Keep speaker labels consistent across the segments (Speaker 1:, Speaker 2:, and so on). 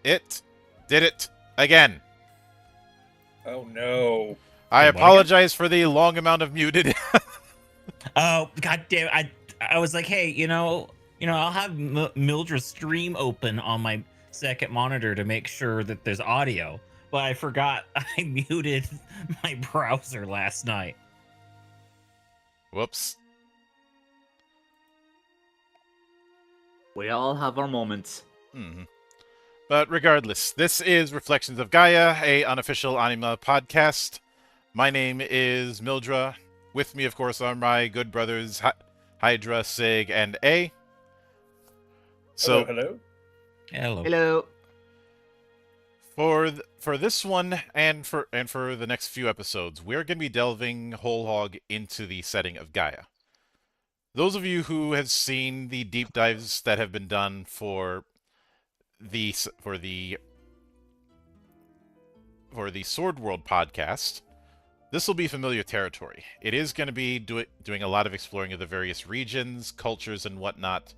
Speaker 1: It did it again.
Speaker 2: Oh no.
Speaker 1: I
Speaker 3: Wait, what
Speaker 1: apologize for the long amount of muted.
Speaker 3: Oh, goddamn! I was like, hey, I'll have Mildred's stream open on my second monitor to make sure that there's audio. But I forgot I muted my browser last night.
Speaker 1: Whoops.
Speaker 4: We all have our moments.
Speaker 1: Mm-hmm. But regardless, this is Reflections of Gaia, a unofficial anime podcast. My name is Mildra. With me, of course, are my good brothers Hydra, Sig, and A. So,
Speaker 2: Hello.
Speaker 3: Hello.
Speaker 4: Hello.
Speaker 1: for this one and for the next few episodes, we're going to be delving whole hog into the setting of Gaia. Those of you who have seen the deep dives that have been done for the Sword World podcast, this will be familiar territory. It is going to be doing a lot of exploring of the various regions, cultures, and whatnot,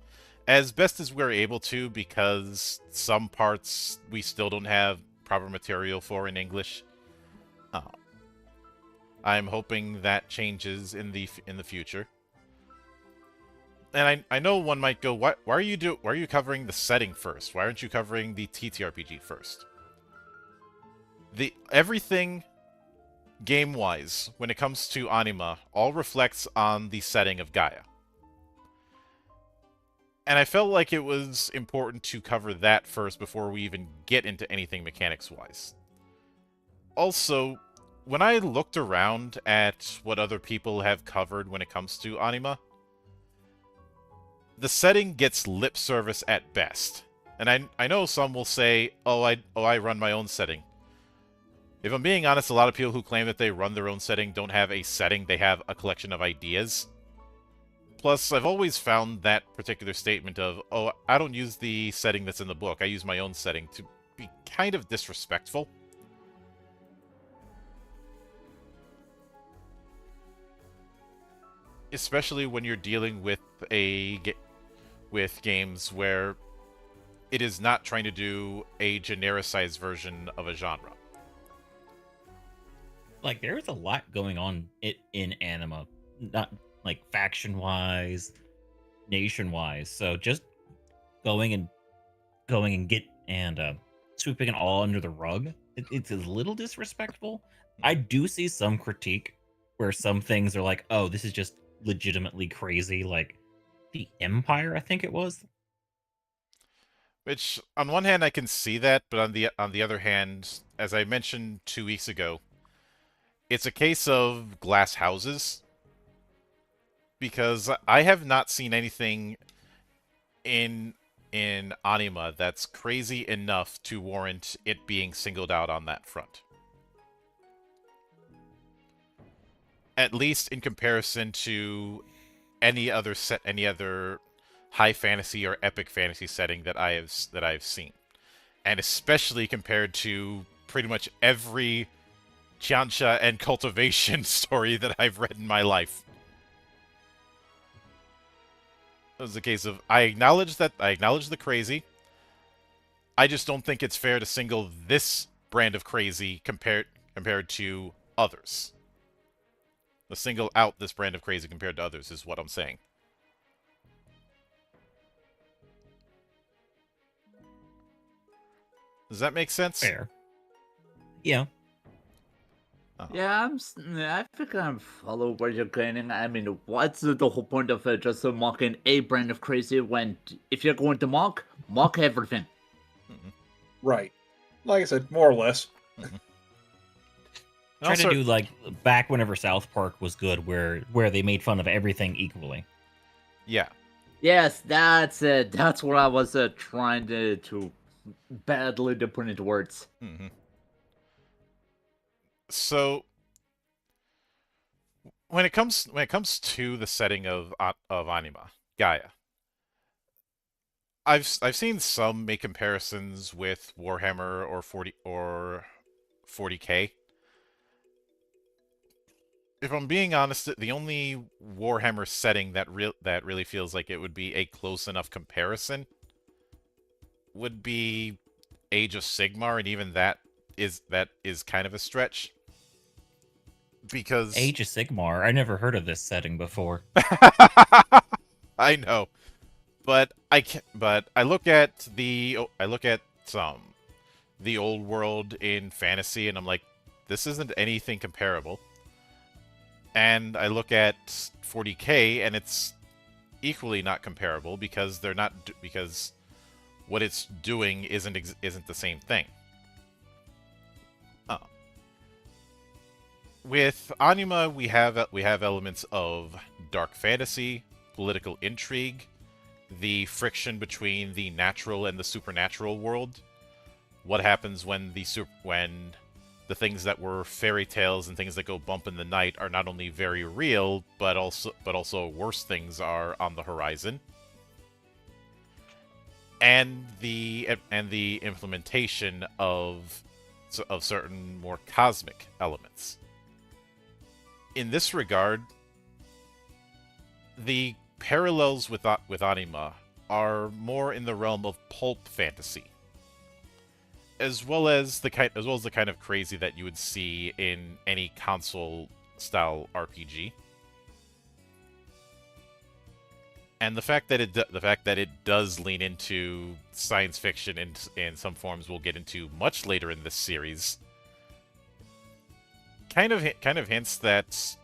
Speaker 1: as best as we're able to, because some parts we still don't have proper material for in English. I'm hoping that changes in the future. And I know one might go, why are you covering the setting first? Why aren't you covering the TTRPG first? Everything game-wise, when it comes to anima, all reflects on the setting of Gaia. And I felt like it was important to cover that first before we even get into anything mechanics-wise. Also, when I looked around at what other people have covered when it comes to anima, the setting gets lip service at best. And I know some will say, I run my own setting. If I'm being honest, a lot of people who claim that they run their own setting don't have a setting, they have a collection of ideas. Plus, I've always found that particular statement of, I don't use the setting that's in the book, I use my own setting, to be kind of disrespectful. Especially when you're dealing with games where it is not trying to do a genericized version of a genre.
Speaker 3: Like, there's a lot going on in anima, not like faction-wise, nation-wise. So just going and sweeping it all under the rug, it's a little disrespectful. I do see some critique where some things are like, oh, this is just legitimately crazy, like the Empire, I think it was.
Speaker 1: Which, on one hand, I can see that, but on the other hand, as I mentioned 2 weeks ago, it's a case of glass houses. Because I have not seen anything in anima that's crazy enough to warrant it being singled out on that front. At least in comparison to any other high fantasy or epic fantasy setting that I've seen. And especially compared to pretty much every Qianxia and cultivation story that I've read in my life. It was a case of, I acknowledge the crazy. I just don't think it's fair to single this brand of crazy compared to others. To single out this brand of crazy compared to others is what I'm saying. Does that make sense?
Speaker 3: Fair. Yeah.
Speaker 4: Yeah, I think I follow where you're going. I mean, what's the whole point of just mocking a brand of crazy when if you're going to mock everything?
Speaker 2: Right. Like I said, more or less.
Speaker 3: Try to do like back whenever South Park was good, where they made fun of everything equally.
Speaker 1: Yeah.
Speaker 4: Yes, that's it. That's what I was trying to badly to put into words.
Speaker 1: Mm-hmm. So, when it comes to the setting of anima, Gaia, I've seen some make comparisons with Warhammer or 40K. If I'm being honest, the only Warhammer setting that really feels like it would be a close enough comparison would be Age of Sigmar, and even that is kind of a stretch. Because
Speaker 3: Age of Sigmar. I never heard of this setting before.
Speaker 1: I know, but I look at the old world in fantasy, and I'm like, this isn't anything comparable. And I look at 40K, and it's equally not comparable because because what it's doing isn't the same thing. With Anima, we have elements of dark fantasy, political intrigue, the friction between the natural and the supernatural world. What happens when the things that were fairy tales and things that go bump in the night are not only very real, but also worse things are on the horizon. And the implementation of certain more cosmic elements. In this regard, the parallels with Anima are more in the realm of pulp fantasy, as well as the kind of crazy that you would see in any console style RPG. And the fact that it does lean into science fiction in some forms we'll get into much later in this series, kind of hints that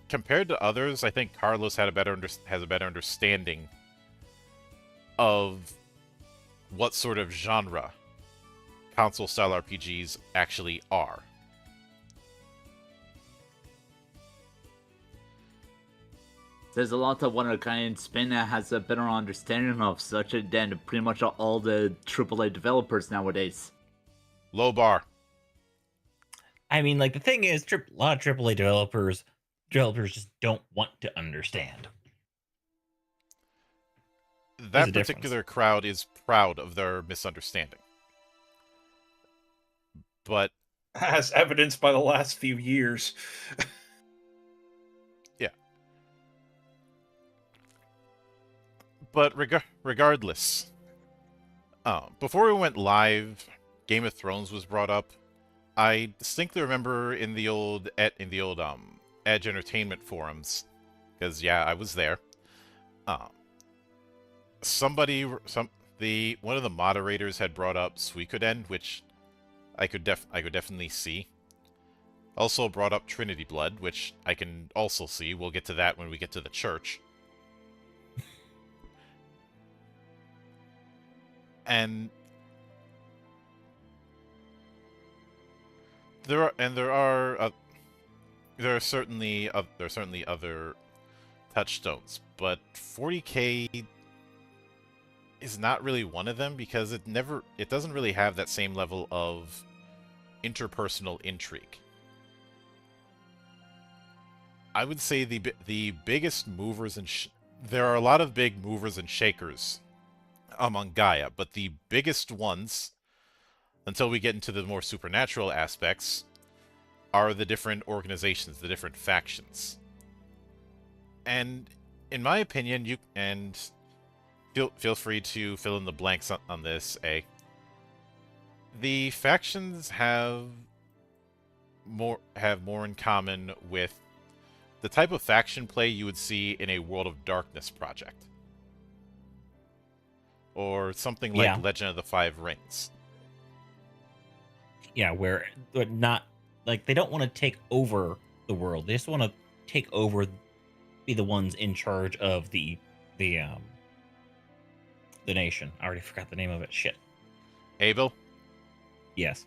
Speaker 1: compared to others, I think Carlos has a better understanding of what sort of genre console style RPGs actually are.
Speaker 4: There's a lot of one-of-a-kind spin that has a better understanding of such than pretty much all the AAA developers nowadays.
Speaker 1: Low bar.
Speaker 3: I mean, like, the thing is, a lot of AAA developers just don't want to understand.
Speaker 1: That particular crowd is proud of their misunderstanding. But
Speaker 2: as evidenced by the last few years.
Speaker 1: Yeah. But regardless, before we went live, Game of Thrones was brought up. I distinctly remember in the old Edge Entertainment forums, because yeah, I was there. One of the moderators had brought up Suikoden, which I could definitely see. Also brought up Trinity Blood, which I can also see. We'll get to that when we get to the church. And there are certainly other touchstones, but 40K is not really one of them because it doesn't really have that same level of interpersonal intrigue. I would say the biggest movers and there are a lot of big movers and shakers among Gaia, but the biggest ones, until we get into the more supernatural aspects, are the different organizations, the different factions. And in my opinion, feel free to fill in the blanks on this, the factions have more in common with the type of faction play you would see in a World of Darkness project. Or something like Legend of the Five Rings.
Speaker 3: Yeah, where they're not, like, they don't want to take over the world. They just want to take over, be the ones in charge of the nation. I already forgot the name of it. Shit.
Speaker 1: Abel?
Speaker 3: Yes.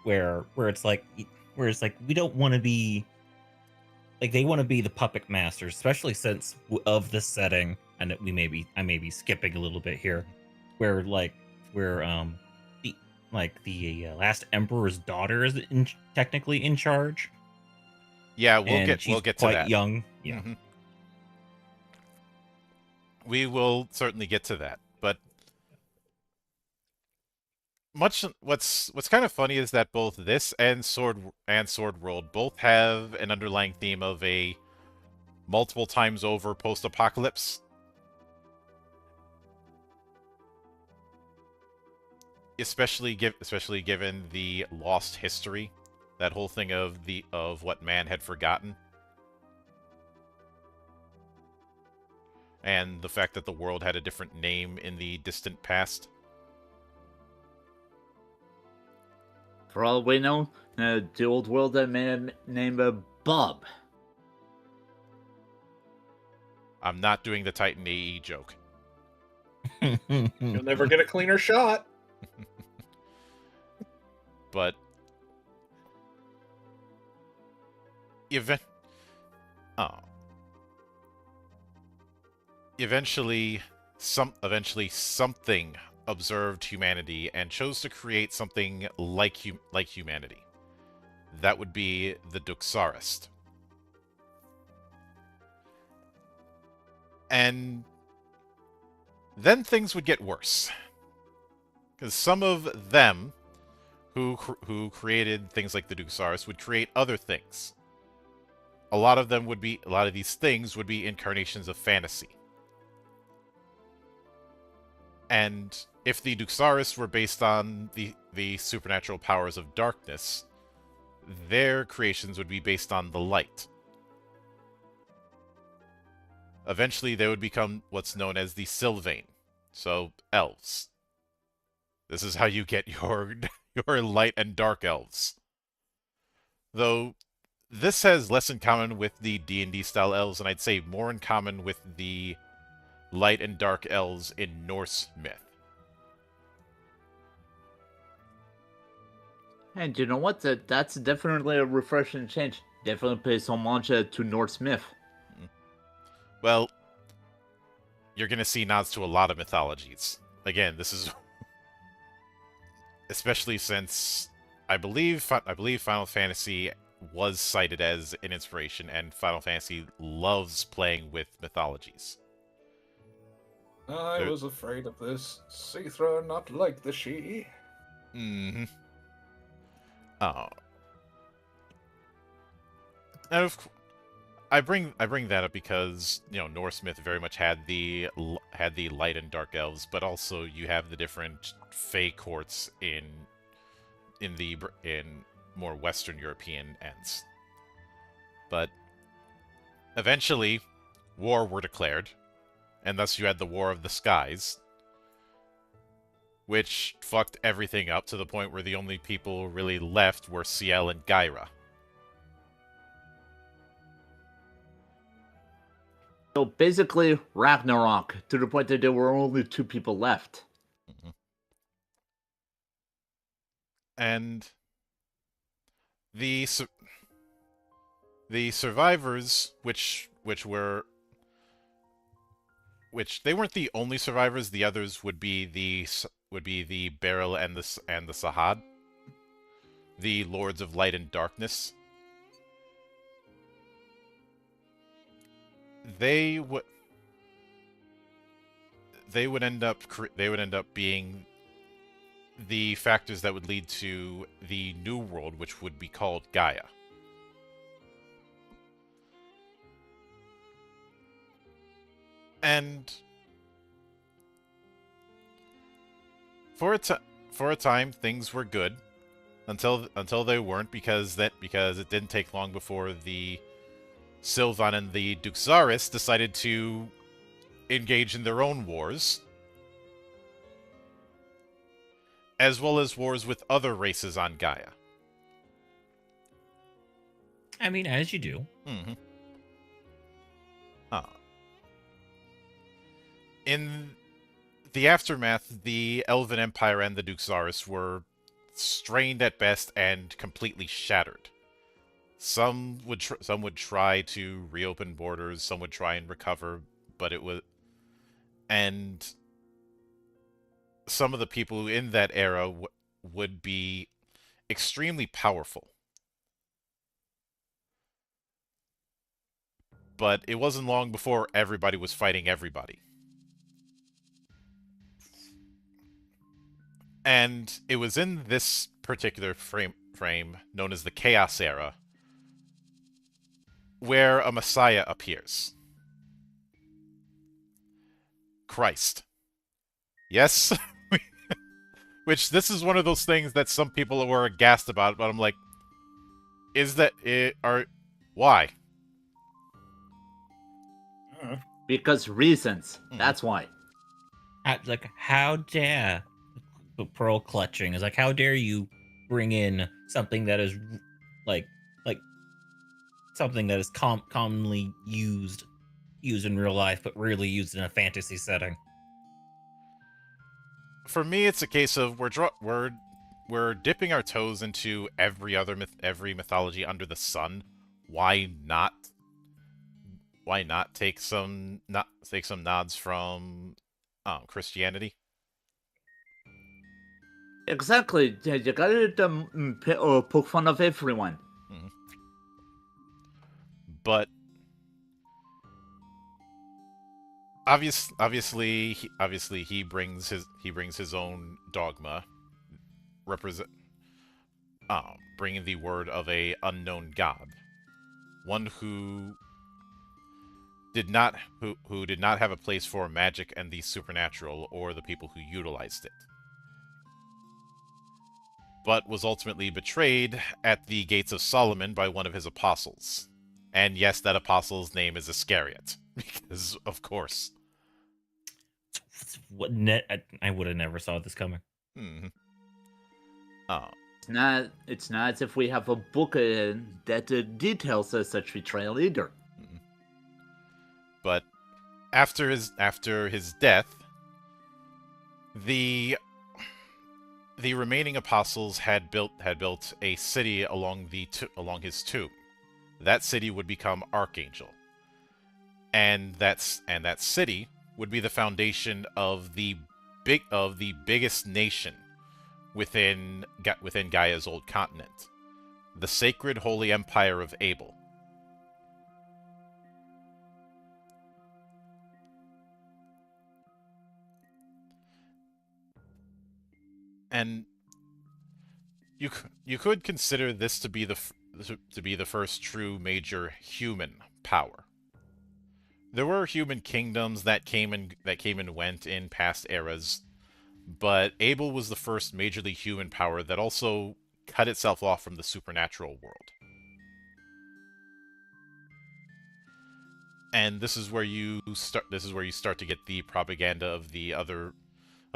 Speaker 3: Where it's like we don't want to be, like, they want to be the puppet masters, especially since of this setting. And I may be skipping a little bit here, where the last emperor's daughter is technically in charge.
Speaker 1: Yeah, we'll get to that.
Speaker 3: Quite young. Yeah.
Speaker 1: Mm-hmm. We will certainly get to that, but what's kind of funny is that both this and Sword World both have an underlying theme of a multiple times over post-apocalypse. especially given the lost history, that whole thing of what man had forgotten, and the fact that the world had a different name in the distant past.
Speaker 4: For all we know, the old world had man named Bob.
Speaker 1: I'm not doing the Titan AE joke.
Speaker 2: You'll never get a cleaner shot.
Speaker 1: But event eventually something observed humanity and chose to create something like humanity. That would be the Duxarist. And then things would get worse, because some of them who created things like the Duxarist would create other things. A lot of these things would be incarnations of fantasy. And if the Duxarist were based on the supernatural powers of darkness, their creations would be based on the light. Eventually, they would become what's known as the Sylvain, so elves. This is how you get your light and dark elves. Though this has less in common with the D&D style elves, and I'd say more in common with the light and dark elves in Norse myth.
Speaker 4: And you know what? That's definitely a refreshing change. Definitely pays homage to Norse myth.
Speaker 1: Well, you're going to see nods to a lot of mythologies. Again, this is especially since I believe Final Fantasy was cited as an inspiration, and Final Fantasy loves playing with mythologies.
Speaker 2: I was afraid of this. Cithra not like the she.
Speaker 1: Mm-hmm. Oh. And I bring that up because, you know, Norse myth very much had the light and dark elves, but also you have the different Fey courts in more Western European ends. But eventually, war were declared, and thus you had the War of the Skies, which fucked everything up to the point where the only people really left were Ciel and Gaia.
Speaker 4: So basically, Ragnarok, to the point that there were only 2 people left.
Speaker 1: Mm-hmm. And the survivors, which they weren't the only survivors. The others would be the Beryl and the Sahad, the Lords of Light and Darkness. They would end up being the factors that would lead to the new world, which would be called Gaia. And for a time, things were good until they weren't, because it didn't take long before the Sylvan and the Duxaris decided to engage in their own wars, as well as wars with other races on Gaia.
Speaker 3: I mean, as you do.
Speaker 1: Mm-hmm. In the aftermath, the Elven Empire and the Duxaris were strained at best and completely shattered. Some would try to reopen borders, some would try and recover, but and some of the people in that era would be extremely powerful. But it wasn't long before everybody was fighting everybody. And it was in this particular frame known as the Chaos Era where a Messiah appears. Christ. Yes, Which, this is one of those things that some people were aghast about, but I'm like, is that it, or why?
Speaker 4: Because reasons.
Speaker 1: Mhm.
Speaker 4: That's why.
Speaker 3: Like, how dare the pearl clutching is like, how dare you bring in something that is like something that is commonly used in real life, but rarely used in a fantasy setting.
Speaker 1: For me, it's a case of we're dipping our toes into every mythology under the sun. Why not? Why not take some nods from Christianity?
Speaker 4: Exactly. You gotta poke fun of everyone.
Speaker 1: Mm-hmm. But obviously he brings his own dogma, represent bringing the word of a unknown god, one who did not have a place for magic and the supernatural or the people who utilized it, but was ultimately betrayed at the gates of Solomon by one of his apostles. And yes, that apostle's name is Iscariot, because of course.
Speaker 3: What I would have never saw this coming.
Speaker 1: Mm-hmm. Oh.
Speaker 4: It's not as if we have a book that details such betrayal either.
Speaker 1: Mm-hmm. But after his death, the remaining apostles had built a city along his tomb. That city would become Archangel, and that city would be the foundation of the biggest nation within Gaia's old continent, the sacred holy empire of Abel. And you could consider this to be the first true major human power. There were human kingdoms that came and went in past eras, but Abel was the first majorly human power that also cut itself off from the supernatural world. And this is where you start to get the propaganda of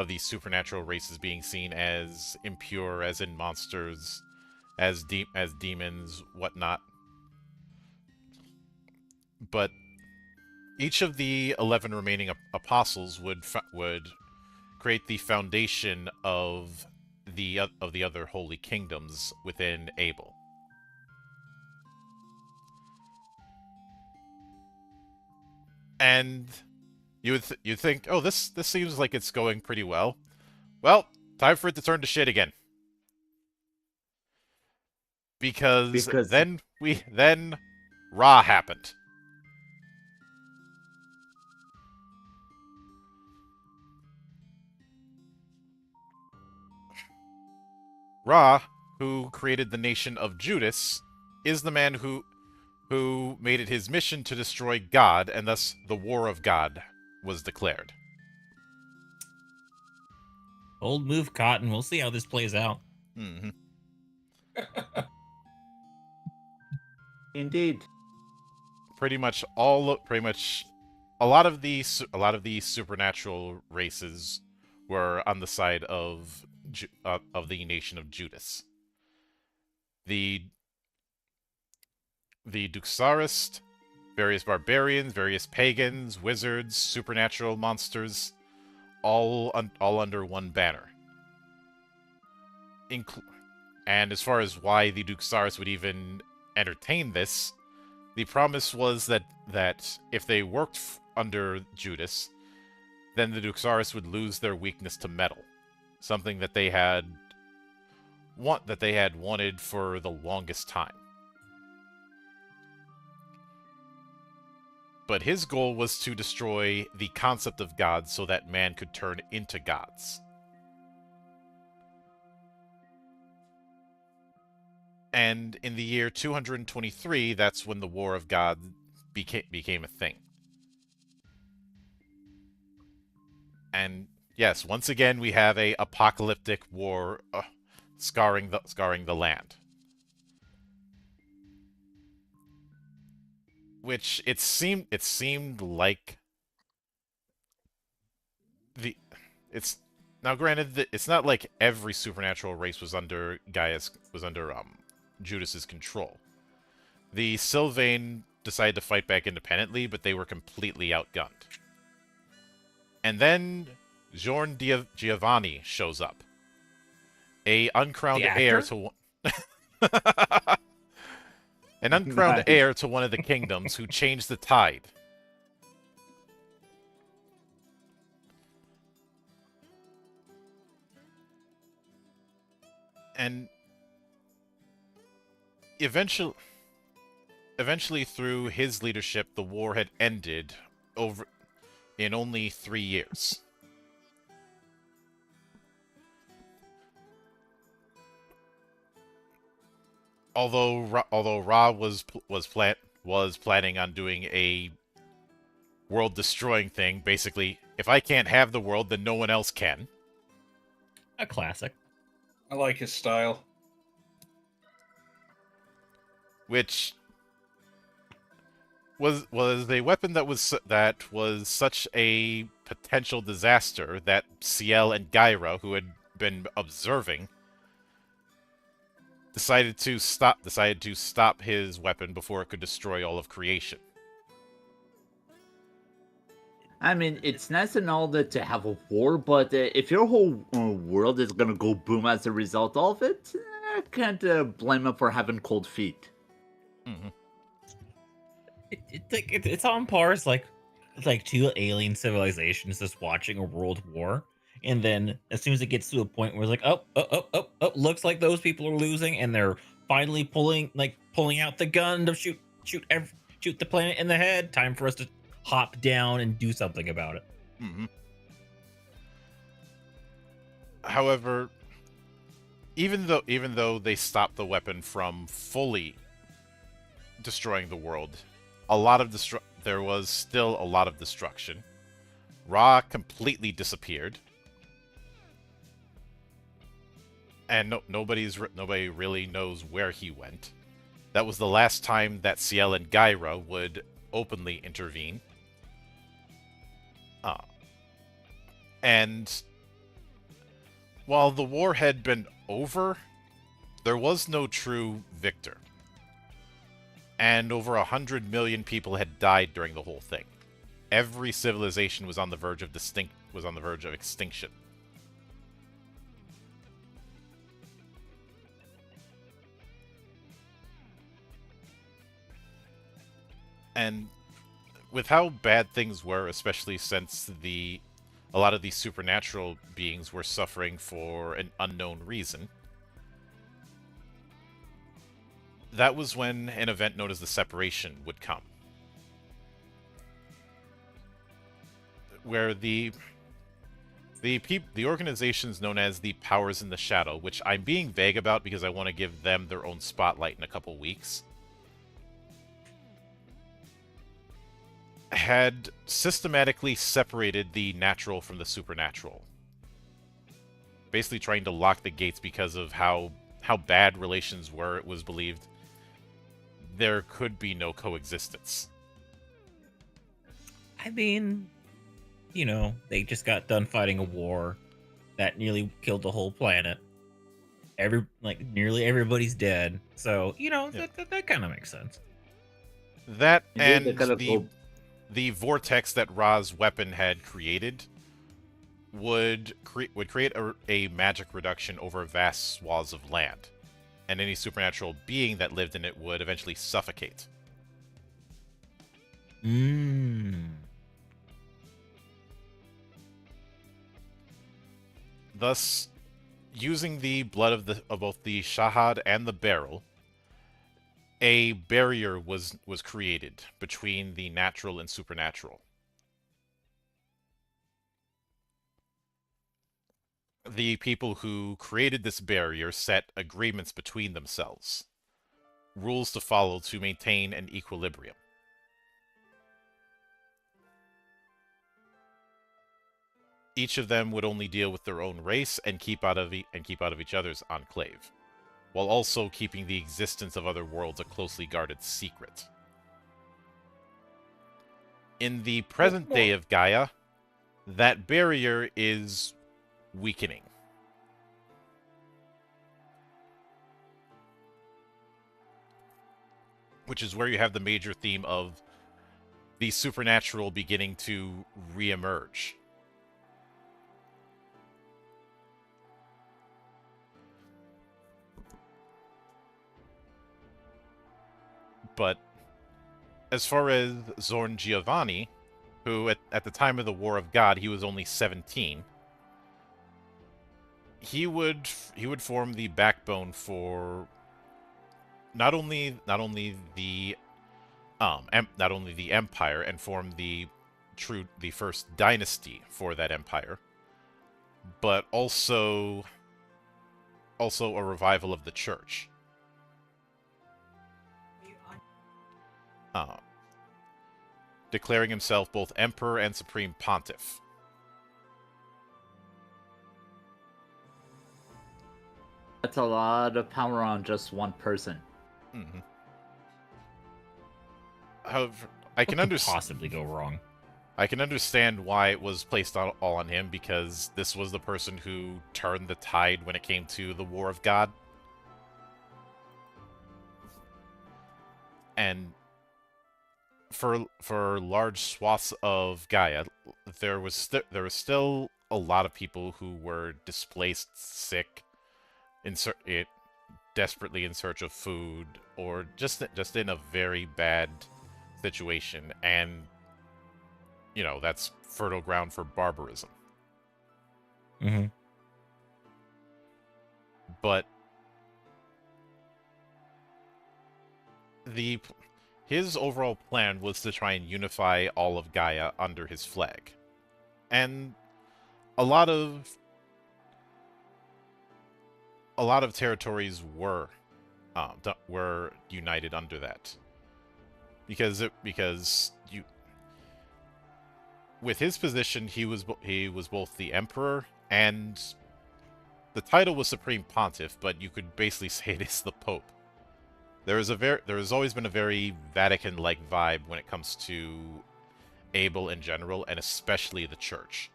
Speaker 1: these supernatural races being seen as impure, as in monsters, as demons, whatnot. But each of the 11 remaining apostles would create the foundation of the other holy kingdoms within Abel. And you'd think, oh, this seems like it's going pretty well. Well, time for it to turn to shit again. Because then Ra happened. Ra, who created the nation of Judas, is the man who made it his mission to destroy God, and thus the War of God was declared.
Speaker 3: Old move, Cotton. We'll see how this plays out.
Speaker 1: Mm-hmm.
Speaker 4: Indeed.
Speaker 1: Pretty much a lot of the supernatural races were on the side of the nation of Judas. The Duxarist, various barbarians, various pagans, wizards, supernatural monsters, all under one banner. And as far as why the Duxarist would even entertain this, the promise was that if they worked under Judas, then the Duxarist would lose their weakness to metal, something that they had wanted for the longest time. But his goal was to destroy the concept of God so that man could turn into gods. And in the year 223, that's when the War of God became a thing. And Yes, once again we have a apocalyptic war scarring the land. Which it seemed like the it's now granted that it's not like every supernatural race was under Judas's control. The Sylvain decided to fight back independently, but they were completely outgunned. And then Giovanni shows up, a uncrowned
Speaker 3: The
Speaker 1: heir
Speaker 3: actor?
Speaker 1: to an uncrowned
Speaker 4: Nice.
Speaker 1: heir to one of the kingdoms who changed the tide. And eventually through his leadership, the war had ended over in only 3 years. Although Ra was planning on doing a world destroying thing, basically, if I can't have the world, then no one else can.
Speaker 3: A classic.
Speaker 2: I like his style.
Speaker 1: Which was a weapon that was such a potential disaster that Ciel and Gaia, who had been observing, decided to stop his weapon before it could destroy all of creation.
Speaker 4: I mean, it's nice and all that to have a war, but if your whole world is gonna go boom as a result of it, I can't blame him for having cold feet.
Speaker 1: Mm-hmm.
Speaker 3: It's on par as like two alien civilizations just watching a world war, and then as soon as it gets to a point where it's like, oh, looks like those people are losing, and they're finally pulling out the gun to shoot the planet in the head. Time for us to hop down and do something about it.
Speaker 1: Mm-hmm. However, even though they stopped the weapon from fully destroying the world, there was still a lot of destruction. Ra completely disappeared, and nobody really knows where he went. That was the last time that Ciel and Gaia would openly intervene. And while the war had been over, there was no true victor. And over 100 million people had died during the whole thing. Every civilization was on the verge of extinction. And with how bad things were, especially since a lot of these supernatural beings were suffering for an unknown reason, that was when an event known as the Separation would come. Where the organizations known as the Powers in the Shadow, which I'm being vague about because I want to give them their own spotlight in a couple weeks, had systematically separated the natural from the supernatural. Basically trying to lock the gates because of how bad relations were. It was believed there could be no coexistence.
Speaker 3: I mean, they just got done fighting a war that nearly killed the whole planet. Nearly everybody's dead. So, that kind of makes sense.
Speaker 1: That and
Speaker 4: Indeed,
Speaker 1: the vortex that Ra's weapon had created would create a magic reduction over vast swaths of land, and any supernatural being that lived in it would eventually suffocate. Thus, using the blood of both the Shahad and the Beryl, a barrier was created between the natural and supernatural. The people who created this barrier set agreements between themselves, rules to follow to maintain an equilibrium. each of them would only deal with their own race and keep out of each other's enclave, while also keeping the existence of other worlds a closely guarded secret. In the present day of Gaia, that barrier is weakening. Which is where you have the major theme of the supernatural beginning to reemerge. But as far as Zorn Giovanni, who at the time of the War of God, he was only 17, he would form the backbone for not only the empire and form the first dynasty for that empire, but also a revival of the church. Declaring himself both emperor and supreme pontiff.
Speaker 4: That's a lot of power on just one person.
Speaker 1: Mm-hmm. However, I can understand.
Speaker 3: Possibly go wrong.
Speaker 1: I can understand why it was placed all on him, because this was the person who turned the tide when it came to the War of God. And for large swaths of Gaia, there was still a lot of people who were displaced, sick, desperately in search of food, or just in a very bad situation, and that's fertile ground for barbarism.
Speaker 3: Mm-hmm.
Speaker 1: But his overall plan was to try and unify all of Gaia under his flag. And a lot of territories were united under that. Because with his position, he was both the emperor and the title was supreme pontiff, but you could basically say it is the pope. There has always been a very Vatican-like vibe when it comes to Abel in general, and especially the church.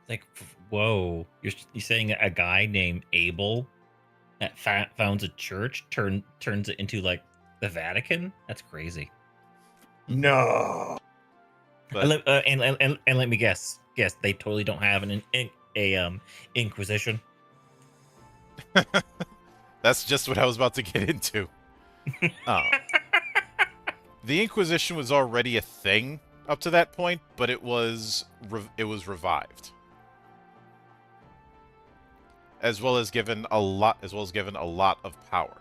Speaker 3: Like, whoa! You're saying a guy named Abel that founds a church turns it into like the Vatican? That's crazy.
Speaker 2: No.
Speaker 3: But, and let me guess. Yes, they totally don't have an Inquisition.
Speaker 1: That's just what I was about to get into. The Inquisition was already a thing up to that point, but it was revived, as well as given a lot of power.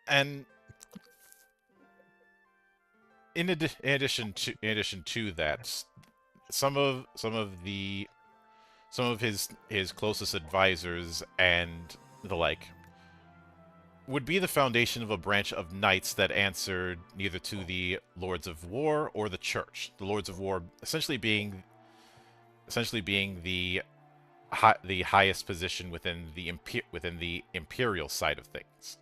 Speaker 1: And in addition to that, some of his closest advisors and the like would be the foundation of a branch of knights that answered neither to the Lords of War or the Church. The Lords of War essentially being the highest position within the imperial side of things.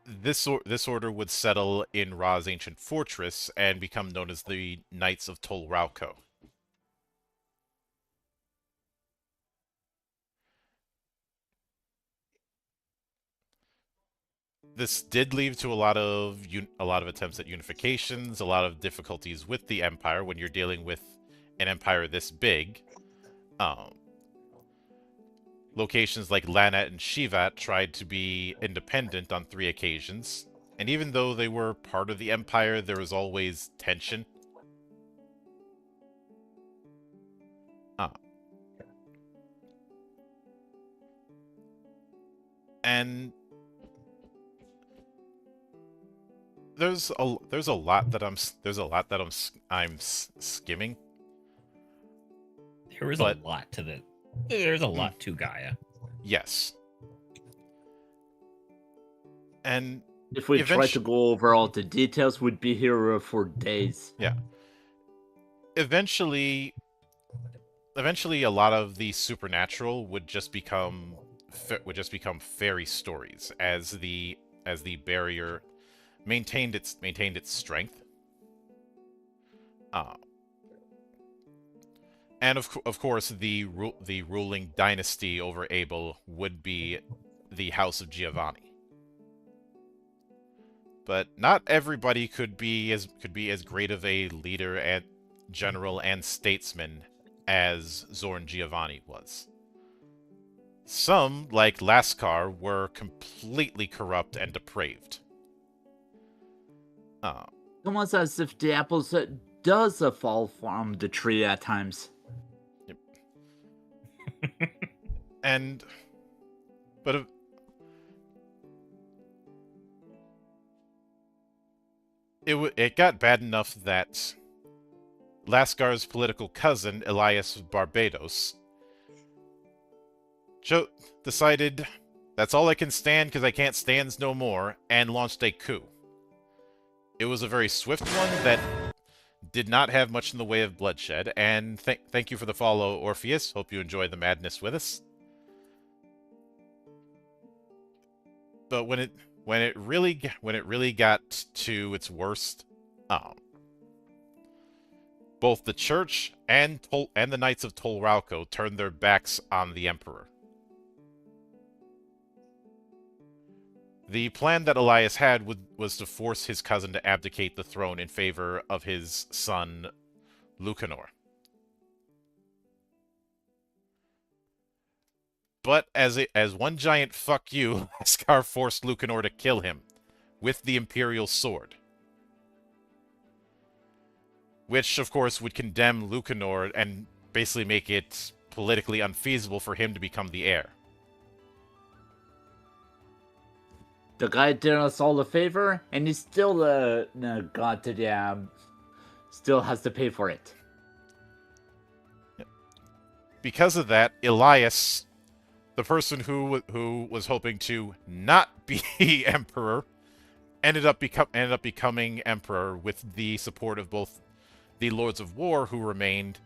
Speaker 1: This order would settle in Ra's ancient fortress and become known as the Knights of Tol Rauco. This did lead to a lot of attempts at unifications, a lot of difficulties with the Empire when you're dealing with an empire this big. Locations like Lanat and Shivat tried to be independent on 3 occasions, and even though they were part of the Empire, there was always tension. And there's a lot that I'm skimming.
Speaker 3: There's a lot to Gaia.
Speaker 1: Yes. And
Speaker 4: If we try to
Speaker 1: eventu-
Speaker 4: go over all the details, we'd be here for days.
Speaker 1: yeah. Eventually, a lot of the supernatural would just become fairy stories as the barrier maintained its strength. And of course, the ruling dynasty over Abel would be the House of Giovanni. But not everybody could be as great of a leader and general and statesman as Zorn Giovanni was. Some, like Lascar, were completely corrupt and depraved.
Speaker 4: Almost as if the apples does fall from the tree at times.
Speaker 1: And, but it got bad enough that Lascar's political cousin, Elias Barbados, decided, that's all I can stand because I can't stand no more, and launched a coup. It was a very swift one that did not have much in the way of bloodshed, and thank you for the follow, Orpheus. Hope you enjoy the madness with us. But when it really got to its worst, both the church and the Knights of Tolrauco turned their backs on the Emperor. The plan that Elias had was to force his cousin to abdicate the throne in favor of his son, Lucanor. But as one giant fuck you, Lascar forced Lucanor to kill him with the Imperial Sword. Which, of course, would condemn Lucanor and basically make it politically unfeasible for him to become the heir.
Speaker 4: The guy did us all a favor, and he still still has to pay for it.
Speaker 1: Because of that, Elias, the person who was hoping to not be emperor, ended up becoming emperor with the support of both the Lords of War who remained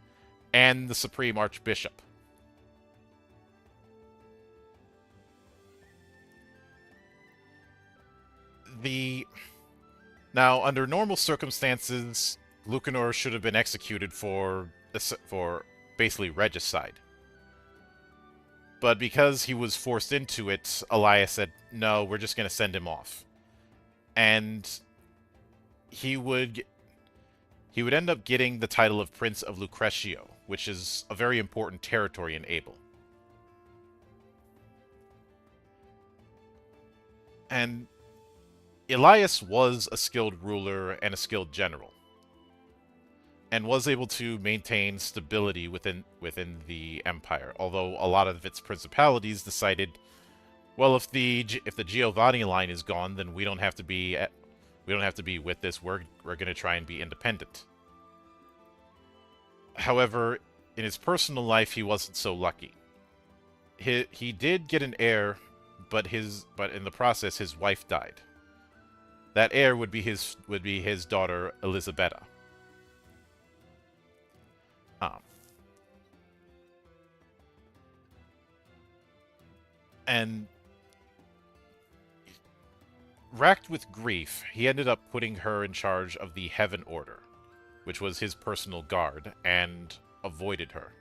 Speaker 1: and the Supreme Archbishop. Now, under normal circumstances, Lucanor should have been executed for basically regicide. But because he was forced into it, Elias said, no, we're just going to send him off. And he would end up getting the title of Prince of Lucretio, which is a very important territory in Abel. And Elias was a skilled ruler and a skilled general, and was able to maintain stability within the empire. Although a lot of its principalities decided, well, if the Giovanni line is gone, then we don't have to be with this. We're going to try and be independent. However, in his personal life, he wasn't so lucky. He did get an heir, but in the process, his wife died. That heir would be his daughter Elisabetta. And racked with grief, he ended up putting her in charge of the Heaven Order, which was his personal guard, and avoided her.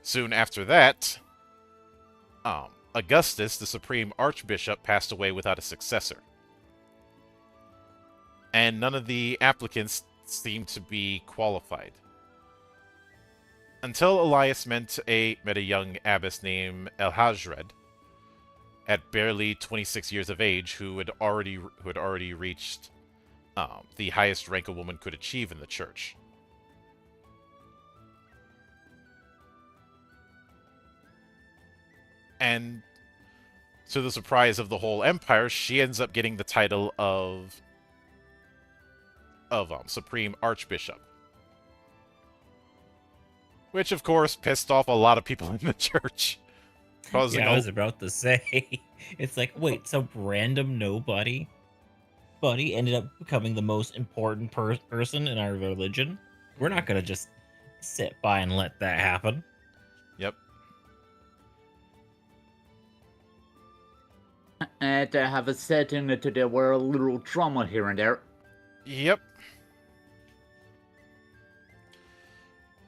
Speaker 1: Soon after that, Augustus, the Supreme Archbishop, passed away without a successor. And none of the applicants seemed to be qualified. Until Elias met a young abbess named Elhajred, at barely 26 years of age, who had already reached the highest rank a woman could achieve in the church. And to the surprise of the whole empire, she ends up getting the title of Supreme Archbishop. Which, of course, pissed off a lot of people in the church. causing
Speaker 3: Yeah, I was about to say. It's like, wait, some random nobody buddy ended up becoming the most important person in our religion? We're not gonna just sit by and let that happen.
Speaker 1: Yep.
Speaker 4: And to have a setting to there were a little drama here and there.
Speaker 1: Yep.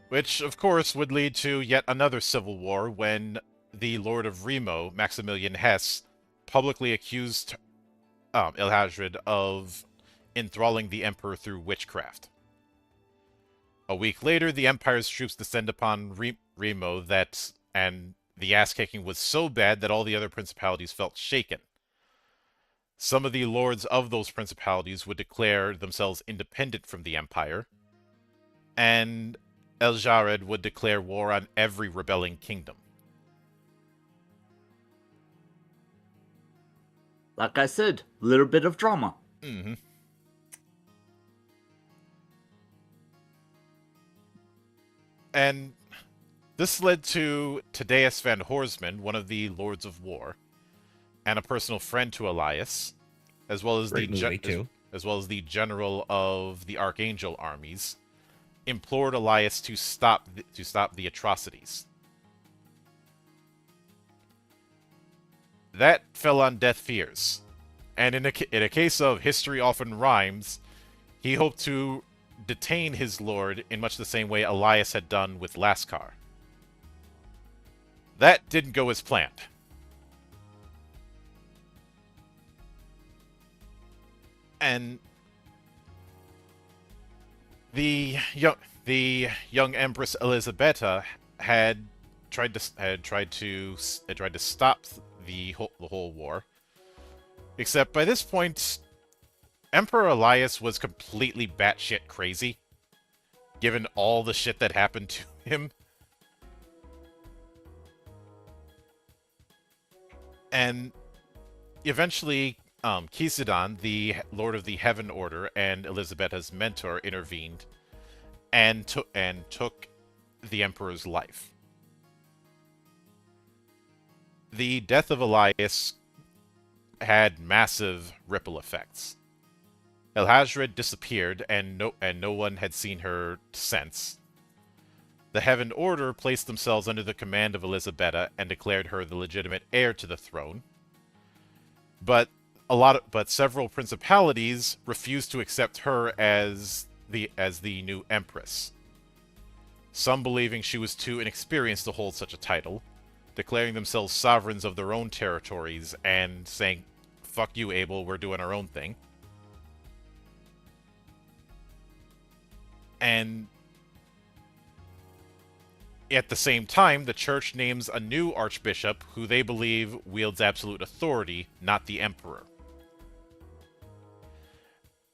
Speaker 1: Which, of course, would lead to yet another civil war when the Lord of Remo, Maximilian Hesse, publicly accused Ilhadrid of enthralling the Emperor through witchcraft. A week later, the Empire's troops descend upon Remo and the ass-kicking was so bad that all the other principalities felt shaken. Some of the lords of those principalities would declare themselves independent from the Empire, and El-Jared would declare war on every rebelling kingdom.
Speaker 4: Like I said, a little bit of drama.
Speaker 1: Mm-hmm. And this led to Tadeus van Horsman, one of the Lords of War, and a personal friend to Elias, as well as as well as the general of the Archangel armies, implored Elias to stop the atrocities. That fell on deaf ears, and in a case of history often rhymes, he hoped to detain his lord in much the same way Elias had done with Lascar. That didn't go as planned. And the young Empress Elisabetta had tried to stop the whole war. Except by this point, Emperor Elias was completely batshit crazy, given all the shit that happened to him. And eventually, Kisidon, the Lord of the Heaven Order and Elisabetta's mentor, intervened and took the Emperor's life. The death of Elias had massive ripple effects. Ilhadrid disappeared, and no one had seen her since. The Heaven Order placed themselves under the command of Elisabetta and declared her the legitimate heir to the throne. But several principalities refused to accept her as the new empress. Some believing she was too inexperienced to hold such a title, declaring themselves sovereigns of their own territories and saying, "Fuck you, Abel, we're doing our own thing." And at the same time, the church names a new archbishop who they believe wields absolute authority, not the emperor.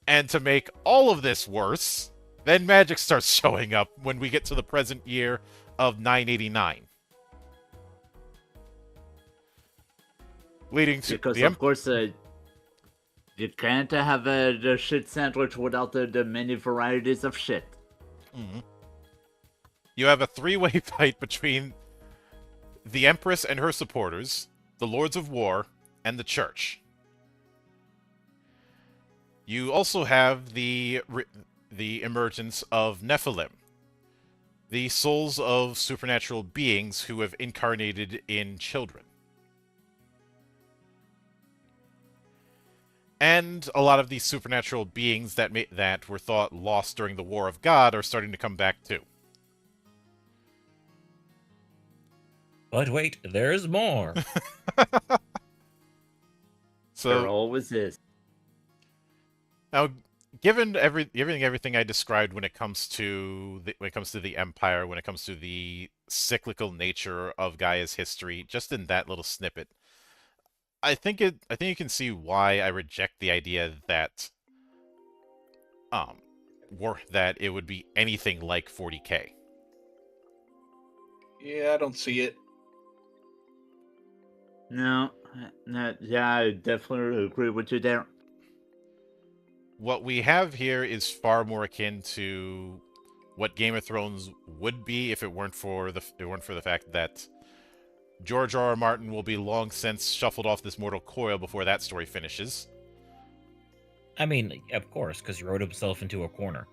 Speaker 1: And to make all of this worse, then magic starts showing up when we get to the present year of 989. Leading to
Speaker 4: Because, of course, you can't have the shit sandwich without the many varieties of shit.
Speaker 1: Mm-hmm. You have a three-way fight between the Empress and her supporters, the Lords of War, and the Church. You also have the emergence of Nephilim, the souls of supernatural beings who have incarnated in children. And a lot of these supernatural beings that were thought lost during the War of God are starting to come back too.
Speaker 3: But wait, there's more.
Speaker 4: There always is.
Speaker 1: Now, given everything I described when it comes to the Empire, when it comes to the cyclical nature of Gaia's history, just in that little snippet, I think you can see why I reject the idea that that it would be anything like 40K.
Speaker 2: Yeah, I don't see it.
Speaker 4: No, yeah, I definitely agree with you there.
Speaker 1: What we have here is far more akin to what Game of Thrones would be if it weren't for the fact that George R. R. Martin will be long since shuffled off this mortal coil before that story finishes.
Speaker 3: I mean, of course, because he wrote himself into a corner.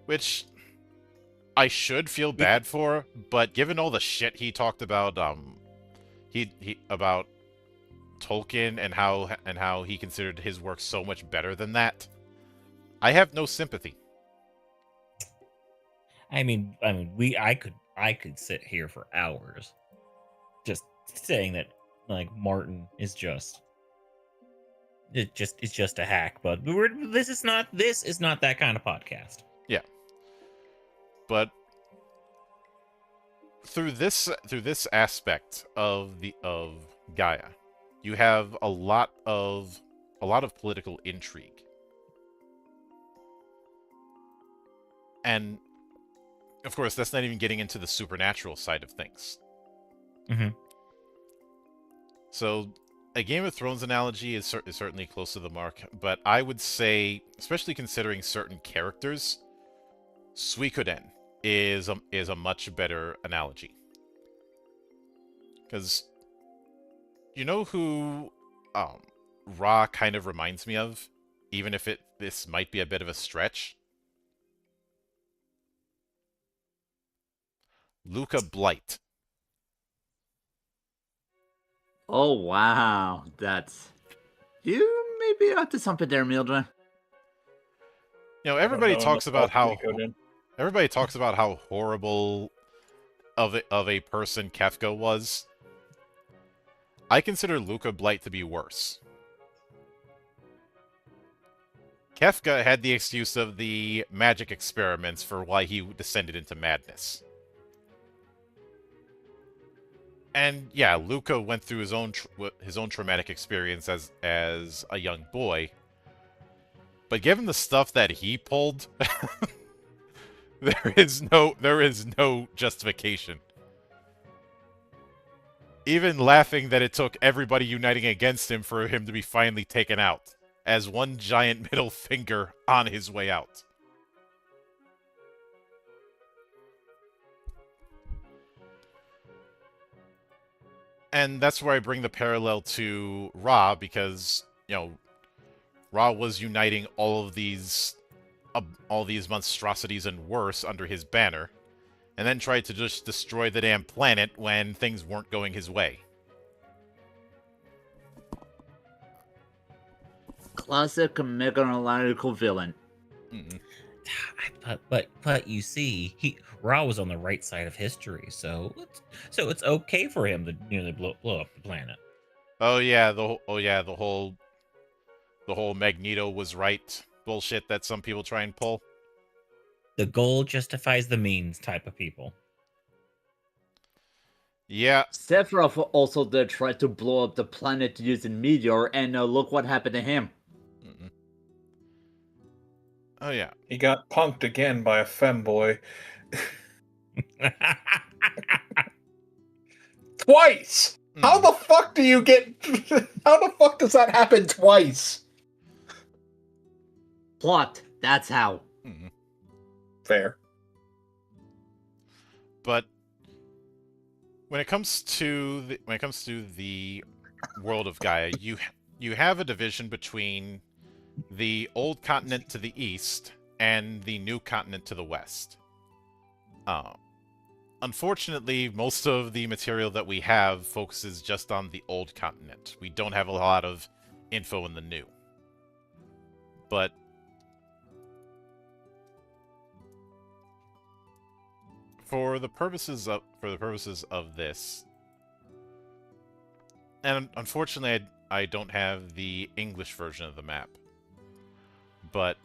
Speaker 1: Which I should feel bad for, but given all the shit he talked about, he about Tolkien and how he considered his work so much better than that, I have no sympathy.
Speaker 3: I mean, I could sit here for hours, just saying that like Martin is just it's just a hack. But this is not that kind of podcast.
Speaker 1: Yeah, but through this aspect of Gaia, you have a lot of political intrigue, and of course that's not even getting into the supernatural side of things.
Speaker 3: Mm-hmm.
Speaker 1: So a Game of Thrones analogy is certainly close to the mark, but I would say, especially considering certain characters, Suikoden is a much better analogy. Because you know who Ra kind of reminds me of, even if this might be a bit of a stretch? Luca Blight.
Speaker 4: Oh wow, that's you may be onto something there, Mildred.
Speaker 1: You know, everybody talks about how
Speaker 2: Suikoden.
Speaker 1: horrible of a person Kefka was. I consider Luca Blight to be worse. Kefka had the excuse of the magic experiments for why he descended into madness. And yeah, Luca went through his own traumatic experience as a young boy. But given the stuff that he pulled, there is no justification. Even laughing that it took everybody uniting against him for him to be finally taken out, as one giant middle finger on his way out. And that's where I bring the parallel to Ra, because, you know, Ra was uniting all these monstrosities and worse under his banner, and then tried to just destroy the damn planet when things weren't going his way.
Speaker 4: Classic megalomaniacal villain.
Speaker 1: Mm-mm.
Speaker 3: But you see, Ra was on the right side of history, so it's okay for him to blow up the planet.
Speaker 1: The whole Magneto was right bullshit that some people try and pull.
Speaker 3: The goal justifies the means type of people.
Speaker 1: Yeah.
Speaker 4: Sephiroth also did try to blow up the planet using meteor, and look what happened to him.
Speaker 1: Mm-mm. Oh yeah.
Speaker 2: He got punked again by a femboy. Twice! How the fuck do you get... How the fuck does that happen twice?
Speaker 4: Plot, that's how.
Speaker 1: Mm-mm.
Speaker 2: Fair.
Speaker 1: But when it comes to the world of Gaia, you have a division between the old continent to the east and the new continent to the west. Unfortunately, most of the material that we have focuses just on the old continent. We don't have a lot of info in the new. But for the purposes of this, and unfortunately I don't have the English version of the map, but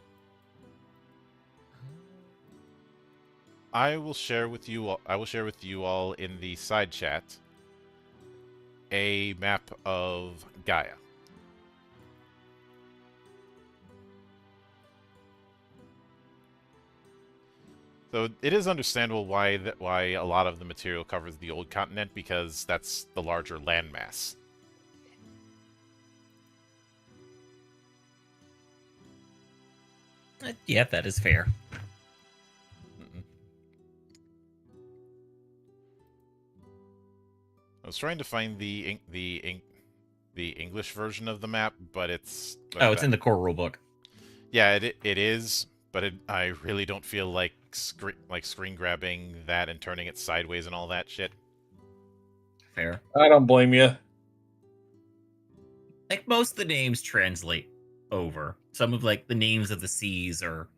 Speaker 1: I will share with you all in the side chat a map of Gaia. So it is understandable why a lot of the material covers the old continent, because that's the larger landmass.
Speaker 3: Yeah, that is fair.
Speaker 1: Mm-mm. was trying to find the English version of the map, but it's
Speaker 3: it's in the core rulebook.
Speaker 1: Yeah, it is, but I really don't feel like screen grabbing that and turning it sideways and all that shit.
Speaker 3: Fair.
Speaker 2: I don't blame you.
Speaker 3: Like most of the names translate over. Some of like the names of the seas are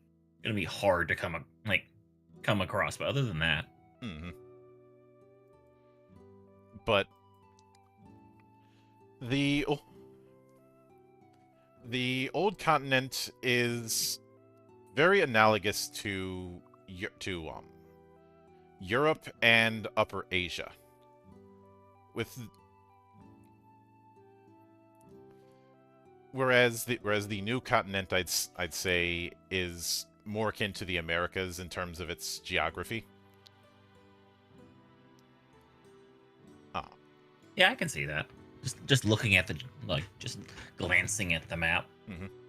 Speaker 3: gonna be hard to come across, but other than that,
Speaker 1: but the old continent is very analogous to Europe and Upper Asia, whereas the new continent I'd say is more akin to the Americas in terms of its geography.
Speaker 3: Yeah, I can see that. Just looking at just glancing at the map,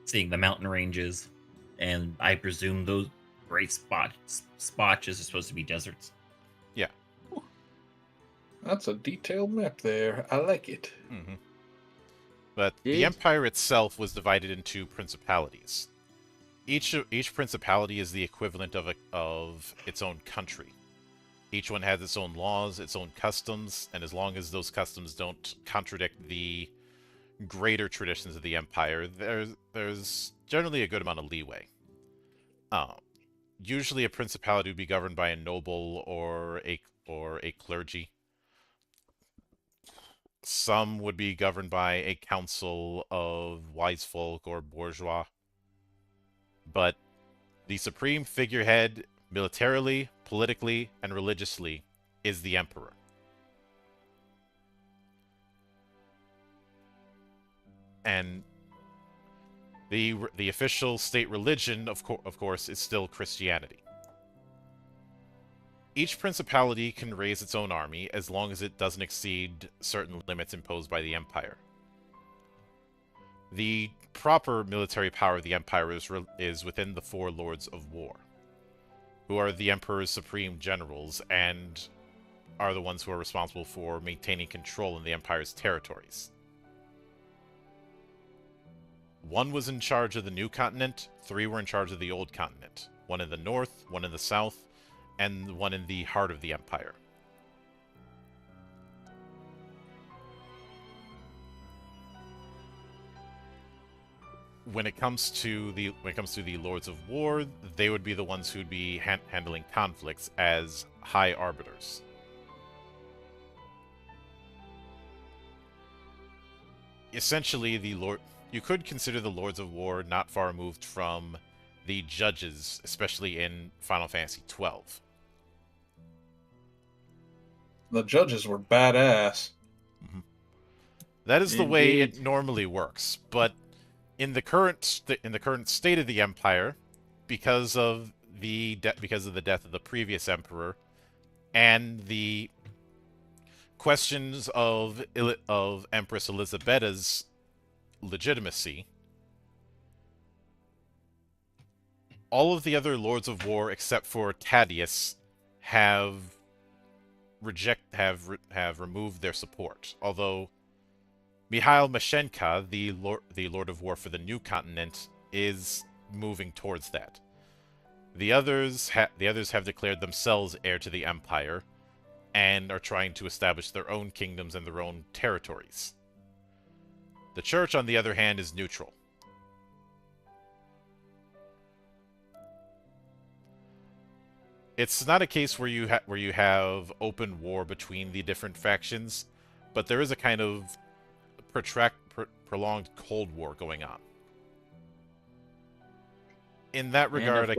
Speaker 3: seeing the mountain ranges, and I presume those great spotches are supposed to be deserts.
Speaker 1: Yeah.
Speaker 2: That's a detailed map there. I like it.
Speaker 1: But the empire itself was divided into principalities. Each principality is the equivalent of its own country. Each one has its own laws, its own customs, and as long as those customs don't contradict the greater traditions of the empire, there's generally a good amount of leeway. Usually a principality would be governed by a noble or a clergy. Some would be governed by a council of wise folk or bourgeois. But the supreme figurehead, militarily, politically, and religiously, is the emperor. And the official state religion, of course, is still Christianity. Each principality can raise its own army as long as it doesn't exceed certain limits imposed by the empire. The proper military power of the empire is within the 4 Lords of War, who are the emperor's supreme generals and are the ones who are responsible for maintaining control in the empire's territories. 1 was in charge of the new continent, 3 were in charge of the old continent. 1 in the north, 1 in the south, and 1 in the heart of the empire. When it comes to the Lords of War, they would be the ones who'd be handling conflicts as high arbiters. Essentially, you could consider the Lords of War not far removed from the judges, especially in Final Fantasy XII.
Speaker 2: The judges were badass.
Speaker 1: That is the way it normally works, but in the current state of the empire, because of the death of the previous emperor, and the questions of Empress Elisabeta's legitimacy, all of the other Lords of War except for Tadius have removed their support. Although Mikhail Mashenka, the Lord of War for the new continent, is moving towards that. The others have declared themselves heir to the empire and are trying to establish their own kingdoms and their own territories. The church, on the other hand, is neutral. It's not a case where you have open war between the different factions, but there is a kind of prolonged Cold War going on. In that regard,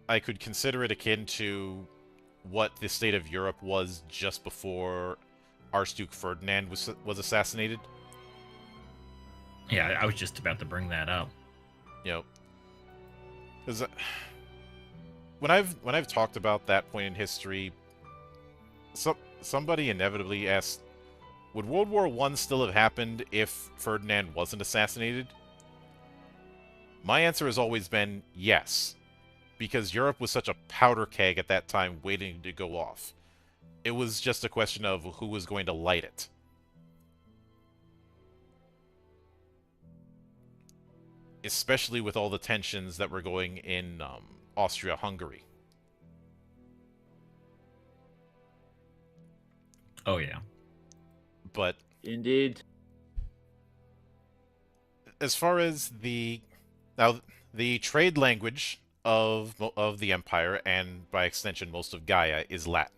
Speaker 1: I could consider it akin to what the state of Europe was just before Archduke Ferdinand was assassinated.
Speaker 3: Yeah, I was just about to bring that up.
Speaker 1: You know, because when I've talked about that point in history, somebody inevitably asked, would World War I still have happened if Ferdinand wasn't assassinated? My answer has always been yes, because Europe was such a powder keg at that time waiting to go off. It was just a question of who was going to light it. Especially with all the tensions that were going in Austria-Hungary.
Speaker 3: Oh yeah.
Speaker 1: But
Speaker 4: Indeed.
Speaker 1: as far as the trade language of the Empire, and by extension most of Gaia, is Latin.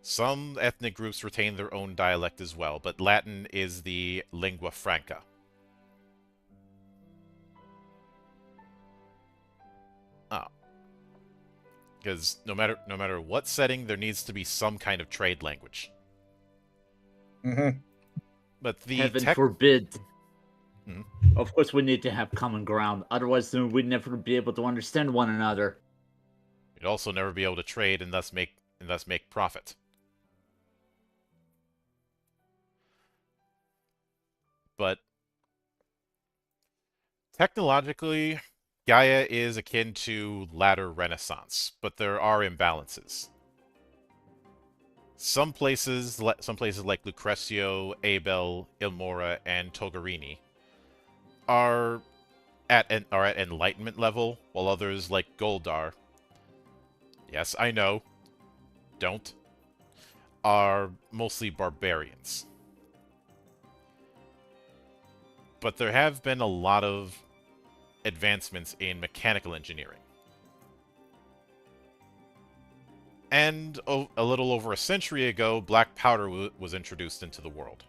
Speaker 1: Some ethnic groups retain their own dialect as well, but Latin is the lingua franca. Because no matter what setting, there needs to be some kind of trade language.
Speaker 2: Mm-hmm.
Speaker 1: But the
Speaker 4: Heaven forbid.
Speaker 1: Hmm?
Speaker 4: Of course, we need to have common ground. Otherwise, then we'd never be able to understand one another.
Speaker 1: You'd also never be able to trade and thus make profit. But technologically, Gaia is akin to latter Renaissance, but there are imbalances. Some places like Lucrecio, Abel, Ilmora, and Togarini are at Enlightenment level, while others like Goldar, yes, I know, don't, are mostly barbarians. But there have been a lot of advancements in mechanical engineering. And a little over a century ago, black powder was introduced into the world.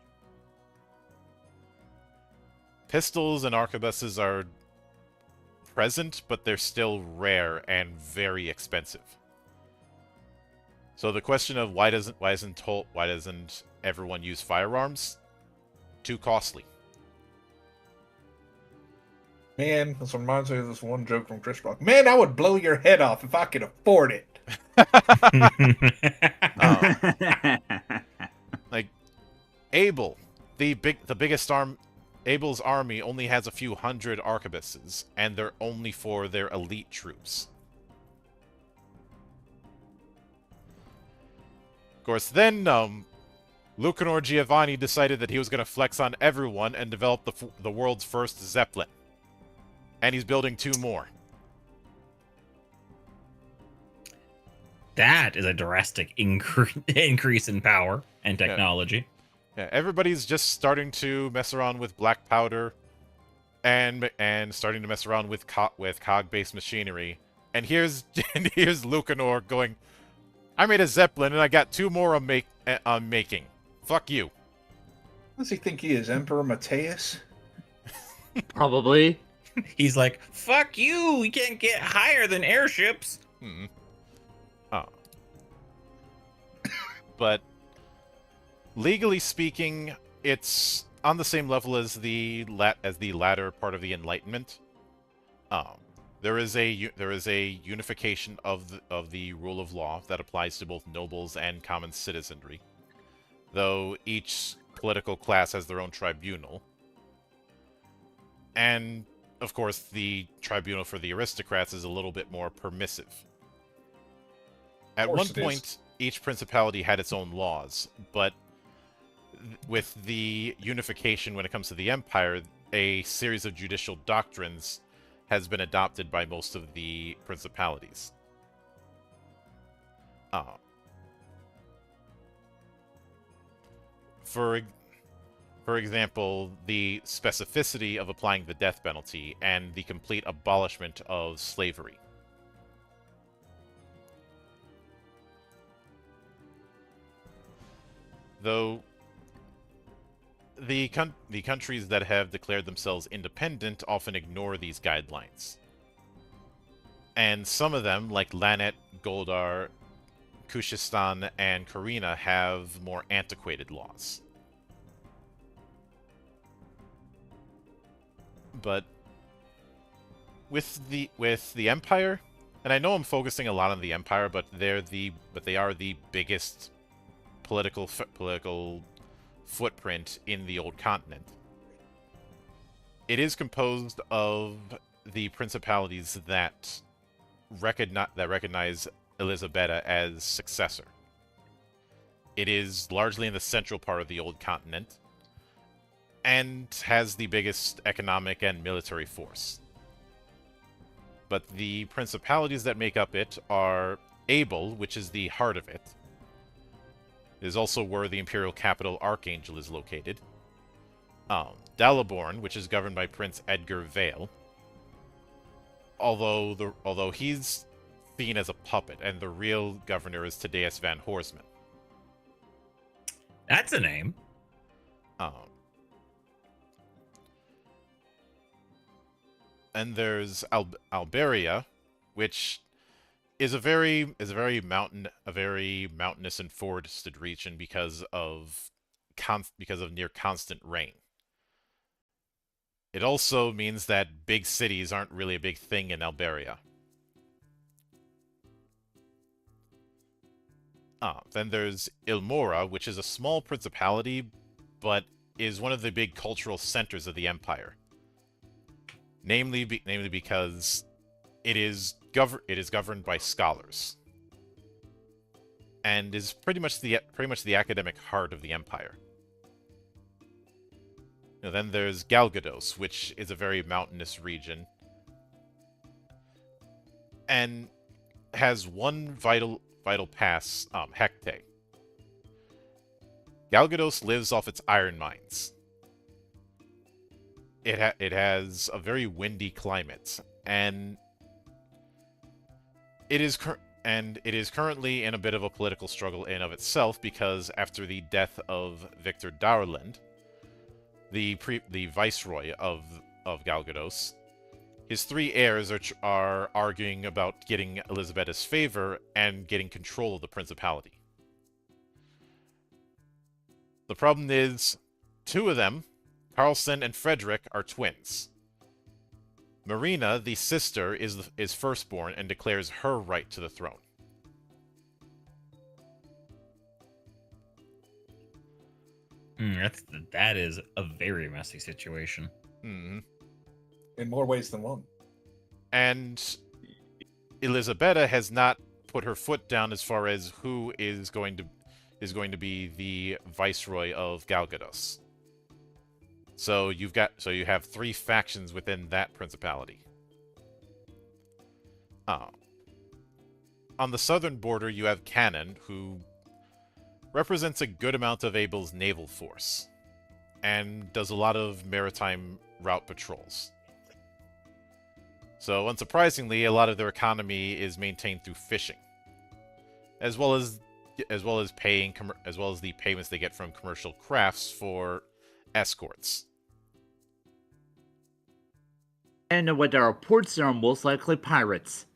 Speaker 1: Pistols and arquebuses are present, but they're still rare and very expensive. So the question of why doesn't everyone use firearms? Too costly.
Speaker 2: Man, this reminds me of this one joke from Chris Rock. Man, I would blow your head off if I could afford it.
Speaker 1: Like Abel, Abel's army only has a few hundred arquebuses, and they're only for their elite troops. Of course, then Lucanor Giovanni decided that he was going to flex on everyone and develop the world's first Zeppelin. And he's building 2 more.
Speaker 3: That is a drastic increase in power and technology.
Speaker 1: Yeah, everybody's just starting to mess around with black powder and starting to mess around with cog-based machinery. And here's Lucanor going, I made a Zeppelin and I got 2 more I'm making. Fuck you.
Speaker 2: Does he think he is Emperor Matthias?
Speaker 4: Probably.
Speaker 3: He's like, fuck you, we can't get higher than airships.
Speaker 1: But legally speaking, it's on the same level as the latter part of the Enlightenment. There is a unification of the rule of law that applies to both nobles and common citizenry, though each political class has their own tribunal. And of course, the tribunal for the aristocrats is a little bit more permissive. At one point, each principality had its own laws, but with the unification when it comes to the Empire, a series of judicial doctrines has been adopted by most of the principalities. For example, the specificity of applying the death penalty and the complete abolishment of slavery. Though the countries that have declared themselves independent often ignore these guidelines. And some of them, like Lanet, Goldar, Kushistan, and Karina, have more antiquated laws. But with the Empire, and I know I'm focusing a lot on the Empire, but they are the biggest political footprint in the old continent. It is composed of the principalities that recognize Elisabetta as successor. It is largely in the central part of the old continent, and has the biggest economic and military force. But the principalities that make up it are Abel, which is the heart of it. It is also where the imperial capital Archangel is located. Dalaborn, which is governed by Prince Edgar Vale. Although he's seen as a puppet, and the real governor is Tadeus van Horsman.
Speaker 3: That's a name.
Speaker 1: And there's Alberia, which is a very mountainous and forested region because of near constant rain. It also means that big cities aren't really a big thing in Alberia. Then there's Ilmora, which is a small principality, but is one of the big cultural centers of the empire. Namely because it is governed by scholars, and is pretty much the academic heart of the empire. Then there's Galgados, which is a very mountainous region, and has one vital pass, Hecate. Galgados lives off its iron mines. It has a very windy climate, and it is currently in a bit of a political struggle in of itself, because after the death of Victor Darland, the viceroy of Galgados, his three heirs are arguing about getting Elizabeth's favor and getting control of the principality. The problem is, two of them, Carlson and Frederick, are twins. Marina, the sister, is firstborn and declares her right to the throne.
Speaker 3: That is a very messy situation.
Speaker 1: Mm-hmm.
Speaker 2: In more ways than one.
Speaker 1: And Elisabetta has not put her foot down as far as who is going to be the viceroy of Galgados. So you have three factions within that principality. On the southern border, you have Cannon, who represents a good amount of Abel's naval force, and does a lot of maritime route patrols. So, unsurprisingly, a lot of their economy is maintained through fishing, as well as the payments they get from commercial crafts for escorts.
Speaker 4: And with our ports, there are most likely pirates.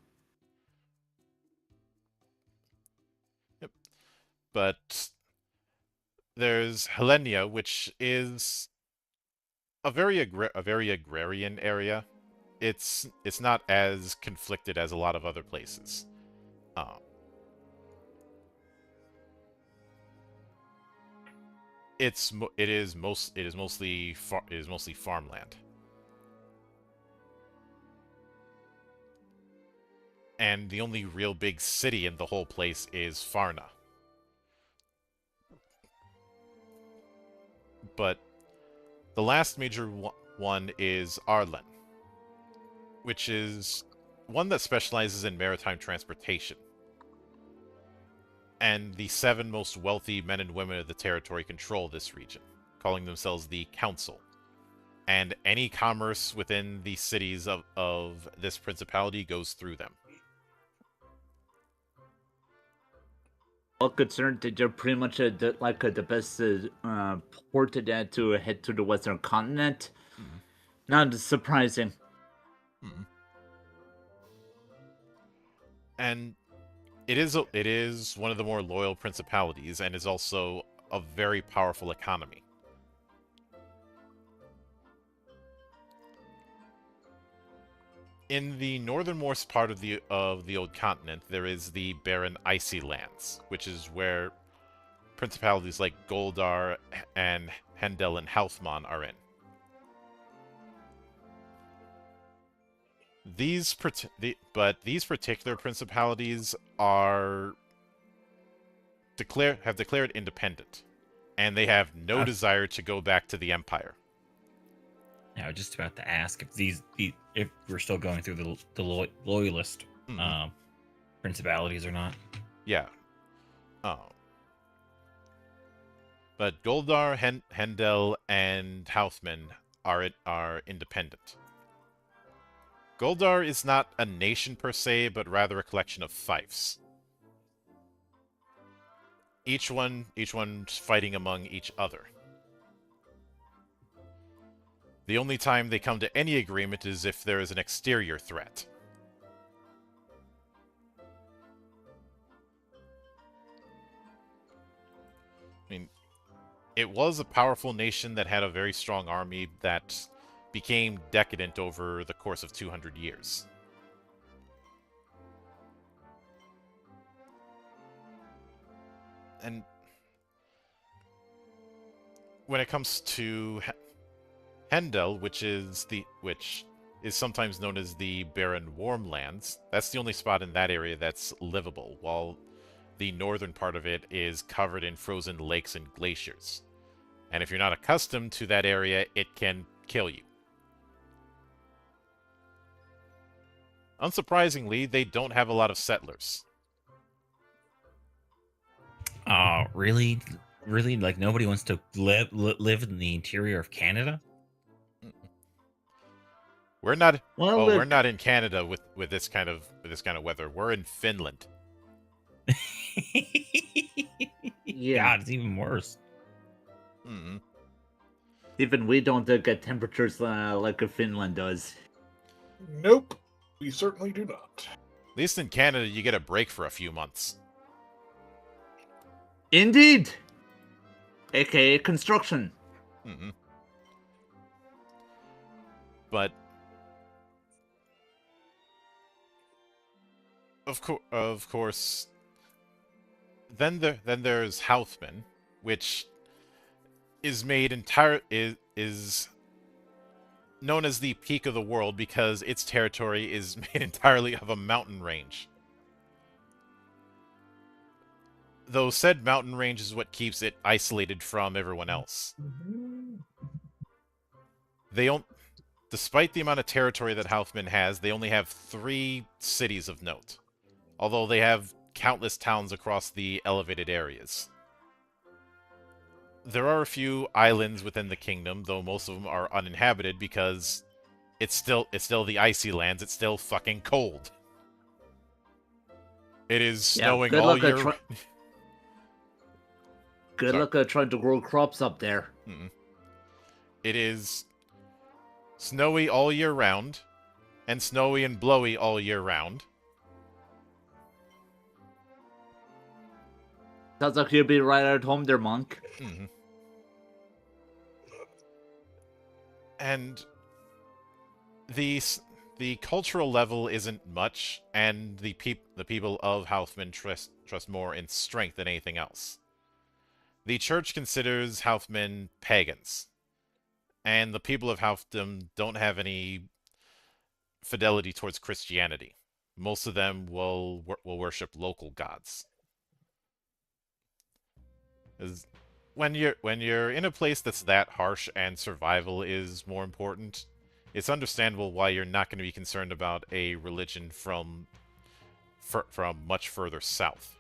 Speaker 1: Yep. But there's Helenia, which is a very agrarian area. It's not as conflicted as a lot of other places. It is mostly farmland. And the only real big city in the whole place is Farna. But the last major one is Arlen, which is one that specializes in maritime transportation. And the 7 most wealthy men and women of the territory control this region, calling themselves the Council. And any commerce within the cities of this principality goes through them.
Speaker 4: Well, concerned that you're pretty much the best port to head to the western continent.
Speaker 1: Mm-hmm.
Speaker 4: Not surprising.
Speaker 1: Mm-hmm. And it is one of the more loyal principalities, and is also a very powerful economy. In the northernmost part of the old continent, there is the barren icy lands, which is where principalities like Goldar and Hendel and Halfman are in. These particular principalities are declared independent, and they have no desire to go back to the Empire.
Speaker 3: I was just about to ask if we're still going through the loyalist principalities or not.
Speaker 1: Yeah. But Goldar, Hendel, and Houthman are independent. Goldar is not a nation per se, but rather a collection of fiefs. Each one fighting among each other. The only time they come to any agreement is if there is an exterior threat. I mean, it was a powerful nation that had a very strong army that became decadent over the course of 200 years. And when it comes to Hendel, which is sometimes known as the Barren Warmlands, that's the only spot in that area that's livable, while the northern part of it is covered in frozen lakes and glaciers. And if you're not accustomed to that area, it can kill you. Unsurprisingly, they don't have a lot of settlers.
Speaker 3: Really? Really? Like, nobody wants to live in the interior of Canada?
Speaker 1: We're not.
Speaker 4: Well,
Speaker 1: we're not in Canada with this kind of weather. We're in Finland.
Speaker 4: Yeah.
Speaker 3: God, it's even worse.
Speaker 1: Mm-hmm.
Speaker 4: Even we don't get temperatures like Finland does.
Speaker 2: Nope, we certainly do not.
Speaker 1: At least in Canada, you get a break for a few months.
Speaker 4: Indeed. AKA construction.
Speaker 1: Mm-hmm. But of course, then there's Houthman, which is known as the peak of the world because its territory is made entirely of a mountain range. Though said mountain range is what keeps it isolated from everyone else. Despite the amount of territory that Houthman has, they only have 3 cities of note, although they have countless towns across the elevated areas. There are a few islands within the kingdom, though most of them are uninhabited because it's still the icy lands. It's still fucking cold. It is snowing all year.
Speaker 4: Good luck trying to grow crops up there.
Speaker 1: It is snowy all year round, and snowy and blowy all year round.
Speaker 4: Sounds like you'll be right at home there, Monk.
Speaker 1: And the cultural level isn't much, and the people of Houthman trust more in strength than anything else. The church considers Houthman pagans, and the people of Houthdom don't have any fidelity towards Christianity. Most of them will worship local gods. When you're in a place that's that harsh and survival is more important, it's understandable why you're not going to be concerned about a religion from much further south.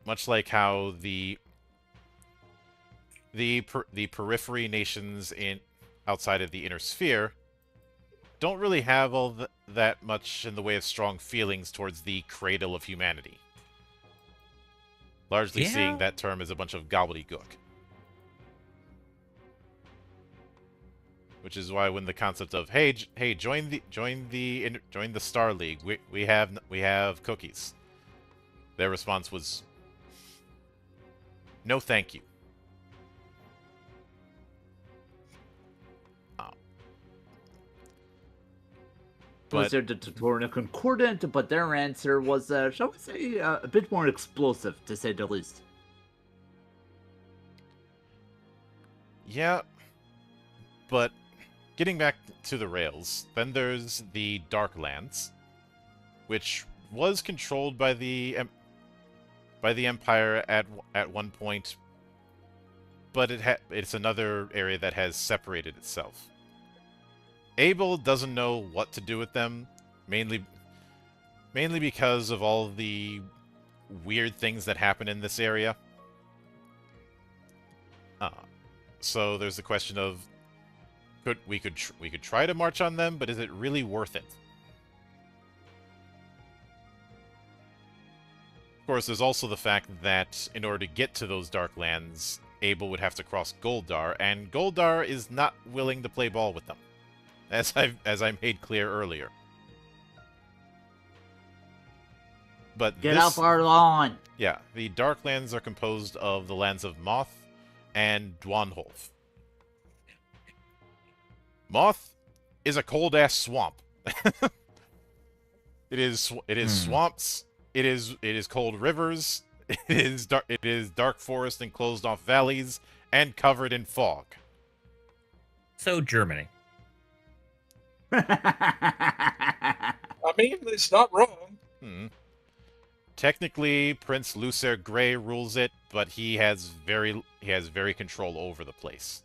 Speaker 1: Much like how the periphery nations outside of the inner sphere don't really have all that much in the way of strong feelings towards the cradle of humanity. Largely seeing that term as a bunch of gobbledygook. Which is why when the concept of hey join the Star League, we have cookies, their response was no thank you.
Speaker 4: Was there the Tatorna Concordant, but their answer was, shall we say, a bit more explosive, to say the least.
Speaker 1: Yeah, but getting back to the rails, then there's the Darklands, which was controlled by the by the Empire at one point, but it's another area that has separated itself. Abel doesn't know what to do with them, mainly because of all the weird things that happen in this area. So there's the question of we could try to march on them, but is it really worth it? Of course, there's also the fact that in order to get to those dark lands, Abel would have to cross Goldar, and Goldar is not willing to play ball with them, as I made clear earlier. But
Speaker 4: Get off our lawn!
Speaker 1: Yeah, the Darklands are composed of the lands of Moth and Dwanholf. Moth is a cold-ass swamp. It is swamps. It is cold rivers. It is dark forest and closed-off valleys and covered in fog.
Speaker 3: So Germany.
Speaker 2: I mean, it's not wrong.
Speaker 1: Technically, Prince Lucer Grey rules it, but he has very control over the place.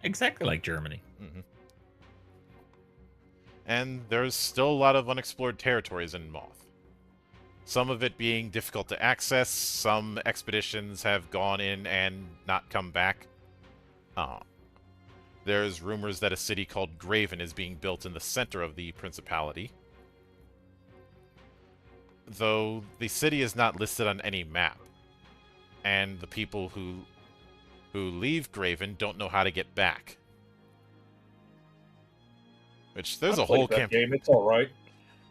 Speaker 3: Exactly like Germany.
Speaker 1: And there's still a lot of unexplored territories in Moth. Some of it being difficult to access, some expeditions have gone in and not come back. There's rumors that a city called Graven is being built in the center of the Principality. Though the city is not listed on any map. And the people who leave Graven don't know how to get back. Which there's a whole
Speaker 2: campaign. It's all right.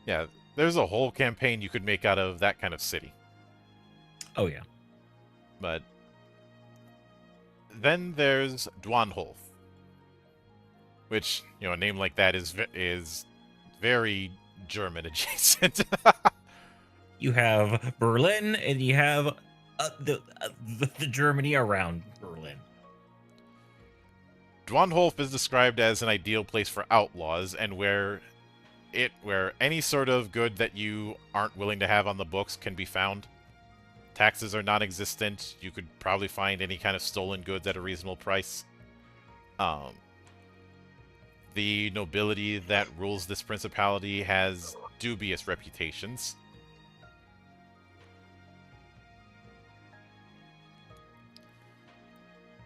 Speaker 1: Yeah, there's a whole campaign you could make out of that kind of city.
Speaker 3: Oh yeah.
Speaker 1: But then there's Dwanholf, which, you know, a name like that is very German adjacent.
Speaker 3: You have Berlin, and you have the Germany around Berlin.
Speaker 1: Dwanholf is described as an ideal place for outlaws, and where any sort of good that you aren't willing to have on the books can be found. Taxes are non-existent. You could probably find any kind of stolen goods at a reasonable price. The nobility that rules this principality has dubious reputations.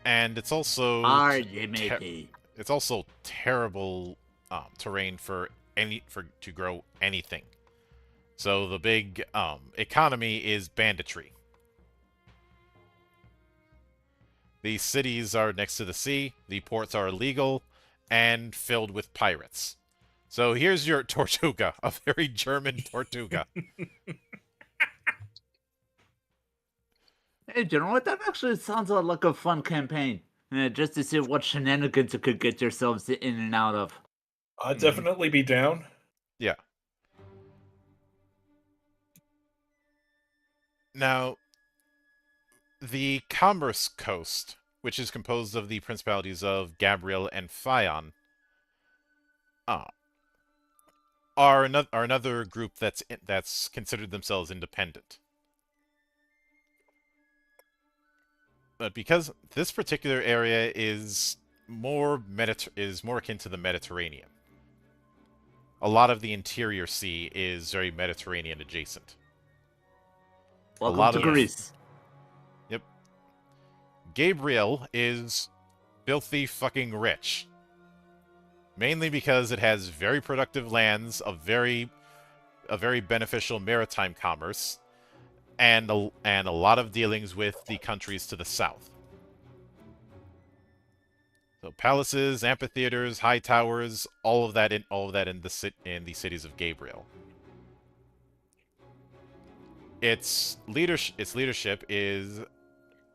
Speaker 1: And it's also terrible terrain to grow anything. So the big economy is banditry. The cities are next to the sea, the ports are illegal, and filled with pirates. So here's your Tortuga, a very German Tortuga.
Speaker 4: Hey, you know what? That actually sounds like a fun campaign. Just to see what shenanigans you could get yourselves in and out of.
Speaker 2: I'd definitely be down.
Speaker 1: Yeah. Now, the Commerce Coast, which is composed of the principalities of Gabriel and Fion, are another group that's considered themselves independent. But because this particular area is more akin to the Mediterranean, a lot of the interior sea is very Mediterranean adjacent.
Speaker 4: Welcome to Greece.
Speaker 1: Yep. Gabriel is filthy fucking rich. Mainly because it has very productive lands, a very beneficial maritime commerce, and a lot of dealings with the countries to the south. So palaces, amphitheaters, high towers, all of that in the cities of Gabriel. Its leadership is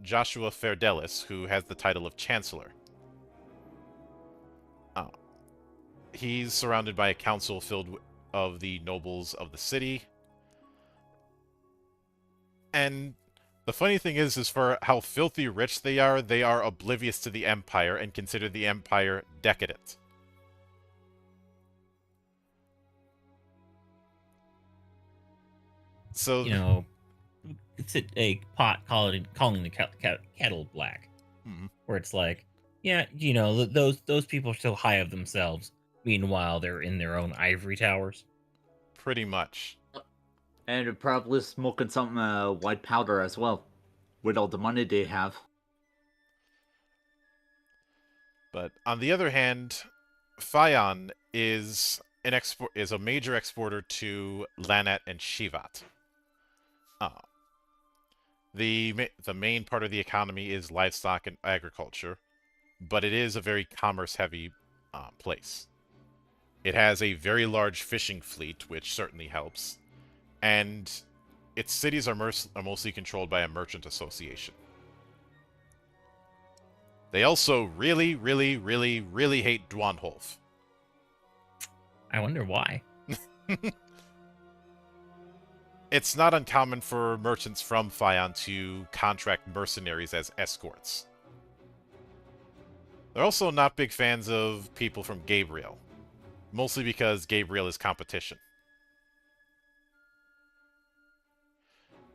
Speaker 1: Joshua Ferdelis, who has the title of Chancellor. He's surrounded by a council filled of the nobles of the city. And the funny thing is for how filthy rich they are oblivious to the Empire and consider the Empire decadent. So,
Speaker 3: you know, it's a pot calling the kettle black, where it's like, yeah, you know, those people are so high of themselves. Meanwhile, they're in their own ivory towers.
Speaker 1: pretty much.
Speaker 4: And they're probably smoking some white powder as well, with all the money they have.
Speaker 1: But on the other hand, Fayon is a major exporter to Lanat and Shivat. The main part of the economy is livestock and agriculture, but it is a very commerce-heavy place. It has a very large fishing fleet, which certainly helps, and its cities are mostly controlled by a merchant association. They also really, really, really, really hate Dwanholf.
Speaker 3: I wonder why.
Speaker 1: It's not uncommon for merchants from Fayon to contract mercenaries as escorts. They're also not big fans of people from Gabriel, mostly because Gabriel is competition.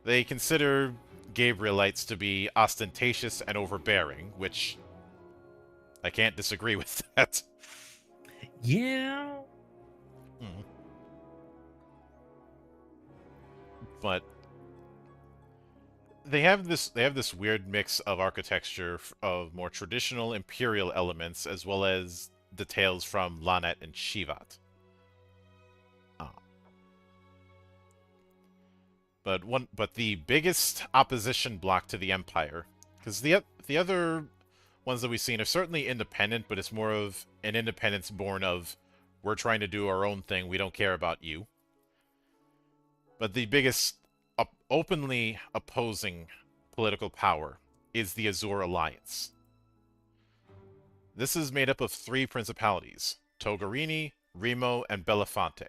Speaker 1: They consider Gabrielites to be ostentatious and overbearing, which I can't disagree with that.
Speaker 3: Yeah.
Speaker 1: But they have this weird mix of architecture of more traditional imperial elements as well as details from Lanet and Shivat. But the biggest opposition block to the Empire, because the other ones that we've seen are certainly independent, but it's more of an independence born of we're trying to do our own thing, we don't care about you. But the biggest openly opposing political power is the Azur Alliance. This is made up of 3 principalities: Togarini, Remo, and Belafonte.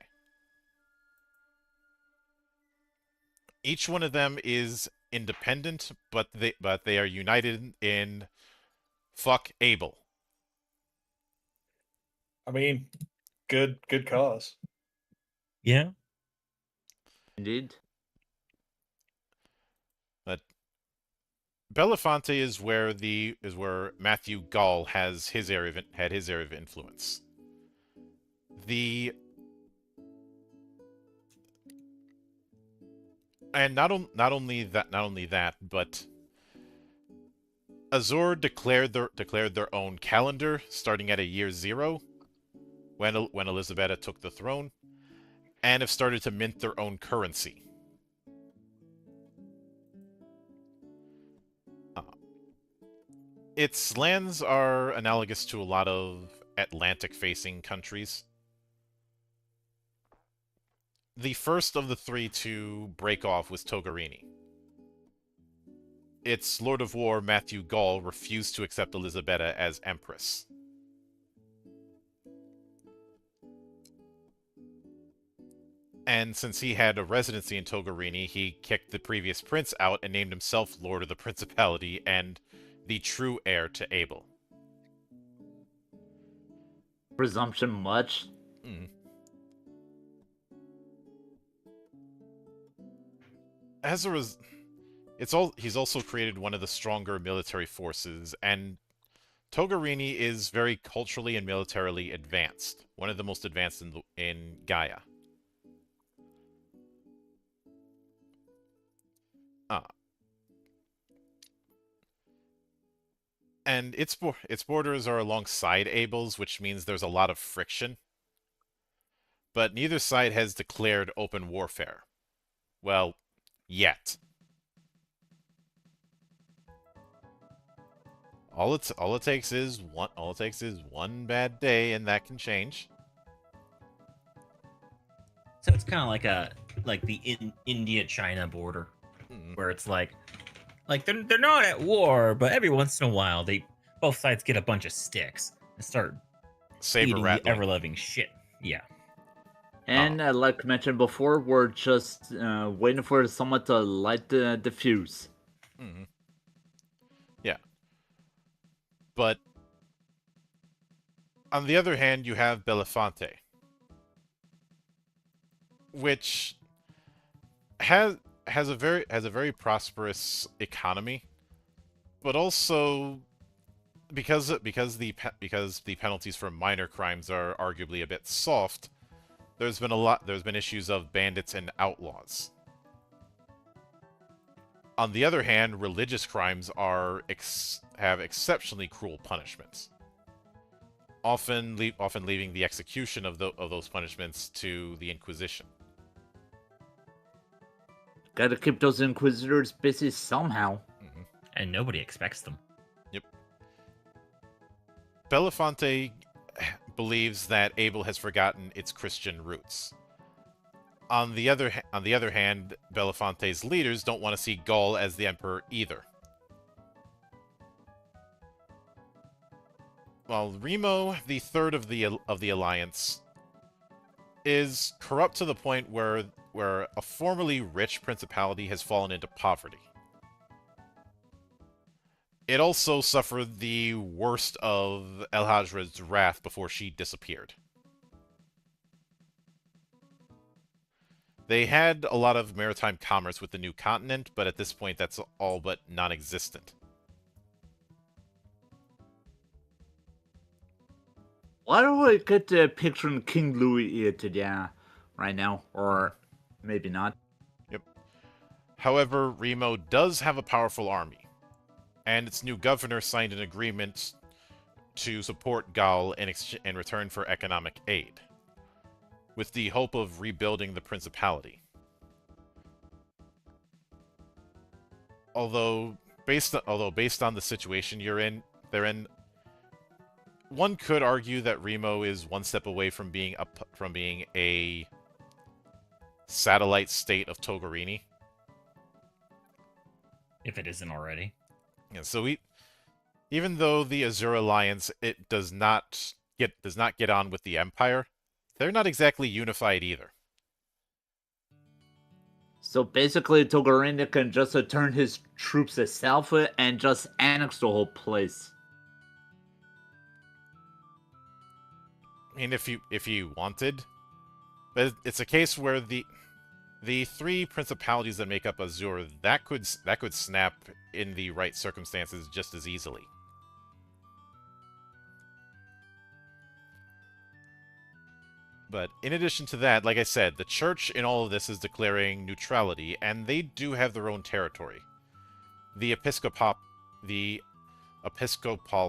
Speaker 1: Each one of them is independent, but they are united in fuck Abel.
Speaker 2: I mean, good cause.
Speaker 3: Yeah.
Speaker 4: Indeed.
Speaker 1: But Belafonte is where Matthew Gall had his area of influence. And not only that, but Azur declared their own calendar starting at a year 0 when Elisabetta took the throne, and have started to mint their own currency. Its lands are analogous to a lot of Atlantic-facing countries. The first of the 3 to break off was Togarini. Its Lord of War, Matthew Gall, refused to accept Elisabetta as Empress. And since he had a residency in Togarini, he kicked the previous prince out and named himself Lord of the Principality and the true heir to Abel.
Speaker 4: Presumption much?
Speaker 1: As a result, he's also created one of the stronger military forces, and Togarini is very culturally and militarily advanced, one of the most advanced in Gaia. And its borders are alongside Abel's, which means there's a lot of friction. But neither side has declared open warfare. Well, yet. All it takes is one bad day, and that can change.
Speaker 3: So it's kind of like the India-China border, where it's like they're not at war, but every once in a while both sides get a bunch of sticks and start eating the ever-loving shit. Yeah.
Speaker 4: And like mentioned before, we're just waiting for someone to light the fuse.
Speaker 1: Yeah. But on the other hand, you have Belafonte, which has a very prosperous economy, but also because the penalties for minor crimes are arguably a bit soft, there's been issues of bandits and outlaws. On the other hand, religious crimes have exceptionally cruel punishments, often leaving the execution of those punishments to the Inquisition.
Speaker 4: Gotta keep those inquisitors busy somehow.
Speaker 1: Mm-hmm.
Speaker 3: And nobody expects them.
Speaker 1: Yep. Belafonte believes that Abel has forgotten its Christian roots. On the other hand, Belafonte's leaders don't want to see Gaul as the emperor either. While Remo, the third of the alliance, is corrupt to the point where a formerly rich principality has fallen into poverty. It also suffered the worst of El Hajra's wrath before she disappeared. They had a lot of maritime commerce with the new continent, but at this point that's all but non-existent.
Speaker 4: Why do I get picturing King Louis today, right now? Or maybe not.
Speaker 1: Yep. However, Remo does have a powerful army, and its new governor signed an agreement to support Gaul in return for economic aid, with the hope of rebuilding the principality. Although based on the situation they're in, one could argue that Remo is one step away from being a satellite state of Togorini.
Speaker 3: If it isn't already.
Speaker 1: Yeah, so even though the Azure Alliance does not get on with the Empire, they're not exactly unified either.
Speaker 4: So basically, Togorini can just turn his troops south and just annex the whole place.
Speaker 1: I mean, if you wanted, but it's a case where the three principalities that make up Azure that could snap in the right circumstances just as easily. But in addition to that, like I said, the church in all of this is declaring neutrality, and they do have their own territory. The Episcopal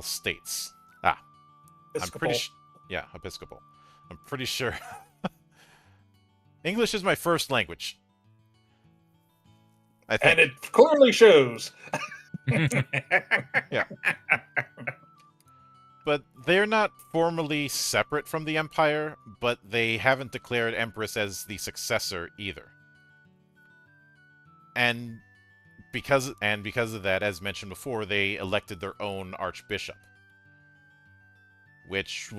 Speaker 1: states.
Speaker 2: Episcopal.
Speaker 1: Episcopal. I'm pretty sure. English is my first language. I think.
Speaker 2: And it clearly shows.
Speaker 1: Yeah. But they're not formally separate from the Empire, but they haven't declared Empress as the successor either. And because of that, as mentioned before, they elected their own archbishop. Which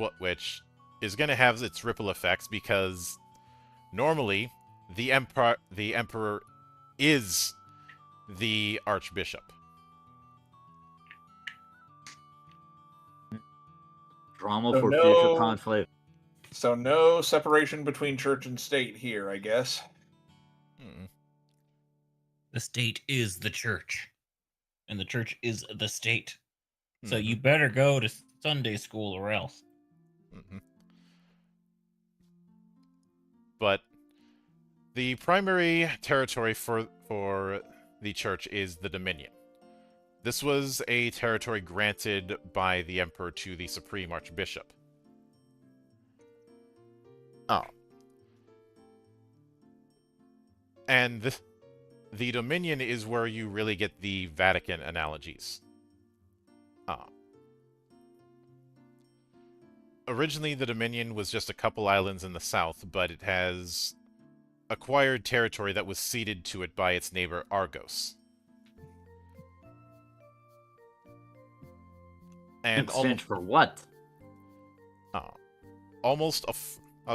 Speaker 1: is going to have its ripple effects, because normally the emperor is the archbishop.
Speaker 4: Drama
Speaker 2: So
Speaker 4: for
Speaker 2: no-
Speaker 4: future conflict.
Speaker 2: So no separation between church and state here, I guess.
Speaker 3: The state is the church. And the church is the state. So
Speaker 1: Mhm.
Speaker 3: you better go to Sunday school or else.
Speaker 1: Mm-hmm. But the primary territory for the church is the Dominion. This was a territory granted by the emperor to the supreme archbishop. And the Dominion is where you really get the Vatican analogies. Originally, the Dominion was just a couple islands in the south, but it has acquired territory that was ceded to it by its neighbor Argos.
Speaker 4: In
Speaker 1: And
Speaker 4: exchange for what?
Speaker 1: I'll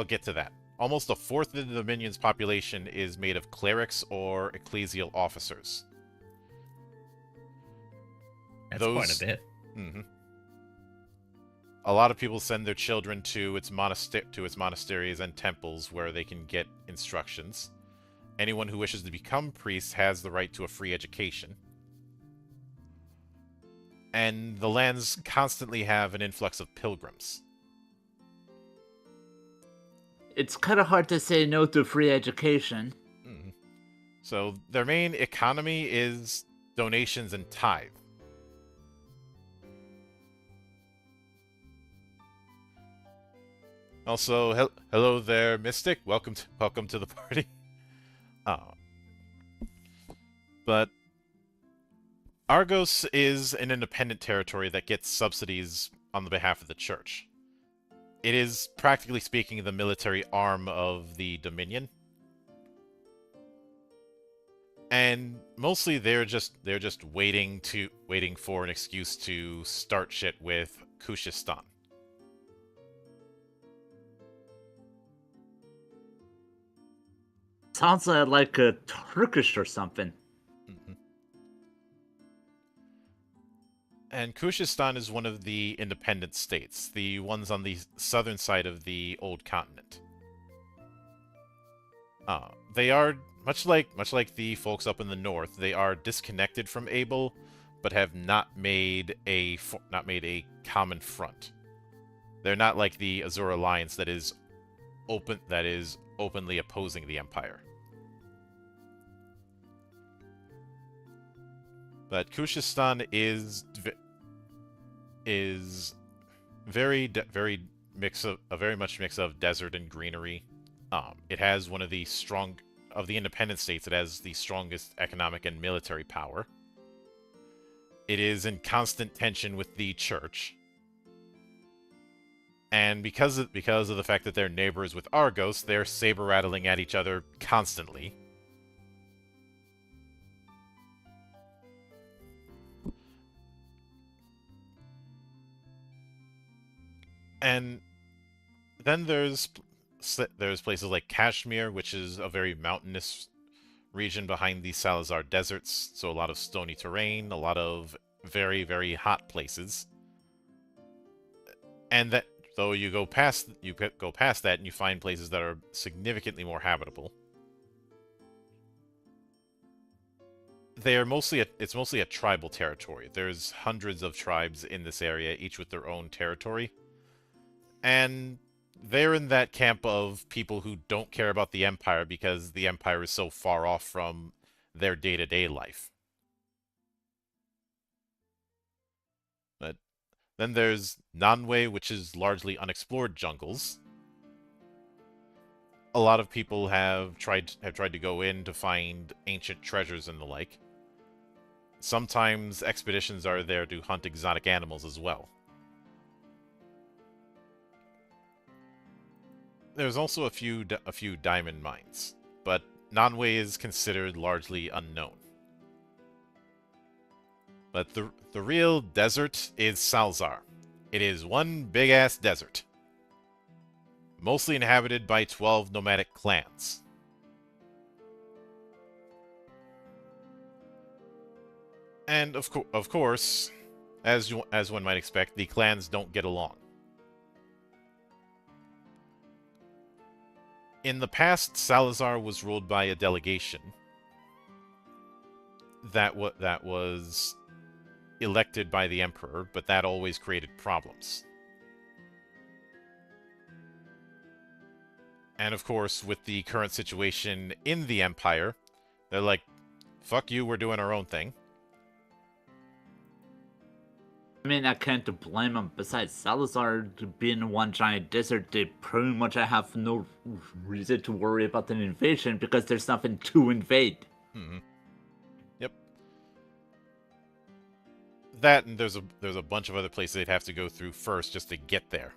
Speaker 1: get to that. Almost a fourth of the Dominion's population is made of clerics or ecclesial officers.
Speaker 3: That's quite a bit.
Speaker 1: Mm-hmm. A lot of people send their children to its monasteries and temples where they can get instructions. anyone who wishes to become priests has the right to a free education. And the lands constantly have an influx of pilgrims.
Speaker 4: It's kind of hard to say no to free education.
Speaker 1: So their main economy is donations and tithe. Also, hello there, Mystic. Welcome to the party. But Argos is an independent territory that gets subsidies on the behalf of the church. It is, practically speaking, the military arm of the Dominion. And mostly they're just waiting for an excuse to start shit with Kushistan.
Speaker 4: Sounds like a Turkish or something.
Speaker 1: And Kushistan is one of the independent states, the ones on the southern side of the old continent. They are much like the folks up in the north. They are disconnected from Abel, but have not made a common front. They're not like the Azure Alliance that is openly opposing the Empire. But Kushistan is very much mix of desert and greenery. It has one of the of the independent states. It has the strongest economic and military power. It is in constant tension with the church, and because of the fact that they're neighbors with Argos, they're saber rattling at each other constantly. And then there's places like Kashmir, which is a very mountainous region behind the Salazar deserts, so a lot of stony terrain, a lot of very, very hot places. And that though you go past that and you find places that are significantly more habitable. It's mostly a tribal territory. There's hundreds of tribes in this area, each with their own territory. And they're in that camp of people who don't care about the Empire because the Empire is so far off from their day-to-day life. But then there's Nanwei, which is largely unexplored jungles. A lot of people have tried to go in to find ancient treasures and the like. Sometimes expeditions are there to hunt exotic animals as well. There's also a few diamond mines, but Nanwei is considered largely unknown. But the real desert is Salzar. It is one big-ass desert, mostly inhabited by 12 nomadic clans. And of course, as one might expect, the clans don't get along. In the past, Salazar was ruled by a delegation that was elected by the Emperor, but that always created problems. And of course, with the current situation in the Empire, they're like, fuck you, we're doing our own thing.
Speaker 4: I mean, I can't blame them. Besides, Salazar being one giant desert, they pretty much have no reason to worry about an invasion because there's nothing to invade.
Speaker 1: Yep. That, and there's a bunch of other places they'd have to go through first just to get there.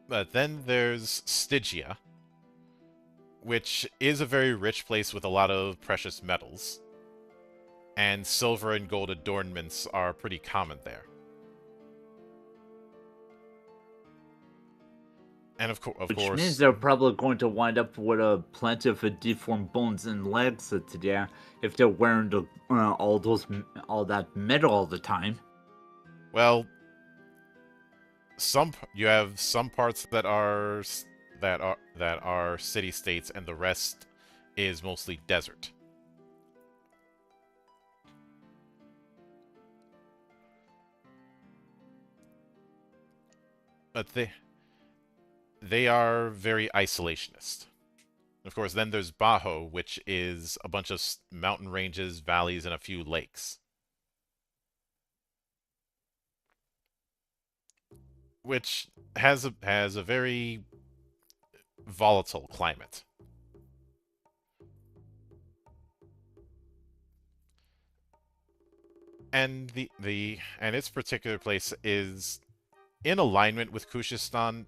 Speaker 1: But then there's Stygia, which is a very rich place with a lot of precious metals. And silver and gold adornments are pretty common there. And of course...
Speaker 4: Which means they're probably going to wind up with plenty of deformed bones and legs today if they're wearing all that metal all the time.
Speaker 1: Well, you have some parts that are city states, and the rest is mostly desert. But they are very isolationist. Of course, then there's Bajo, which is a bunch of mountain ranges, valleys, and a few lakes. Which has a very volatile climate. And its particular place is in alignment with Kushistan,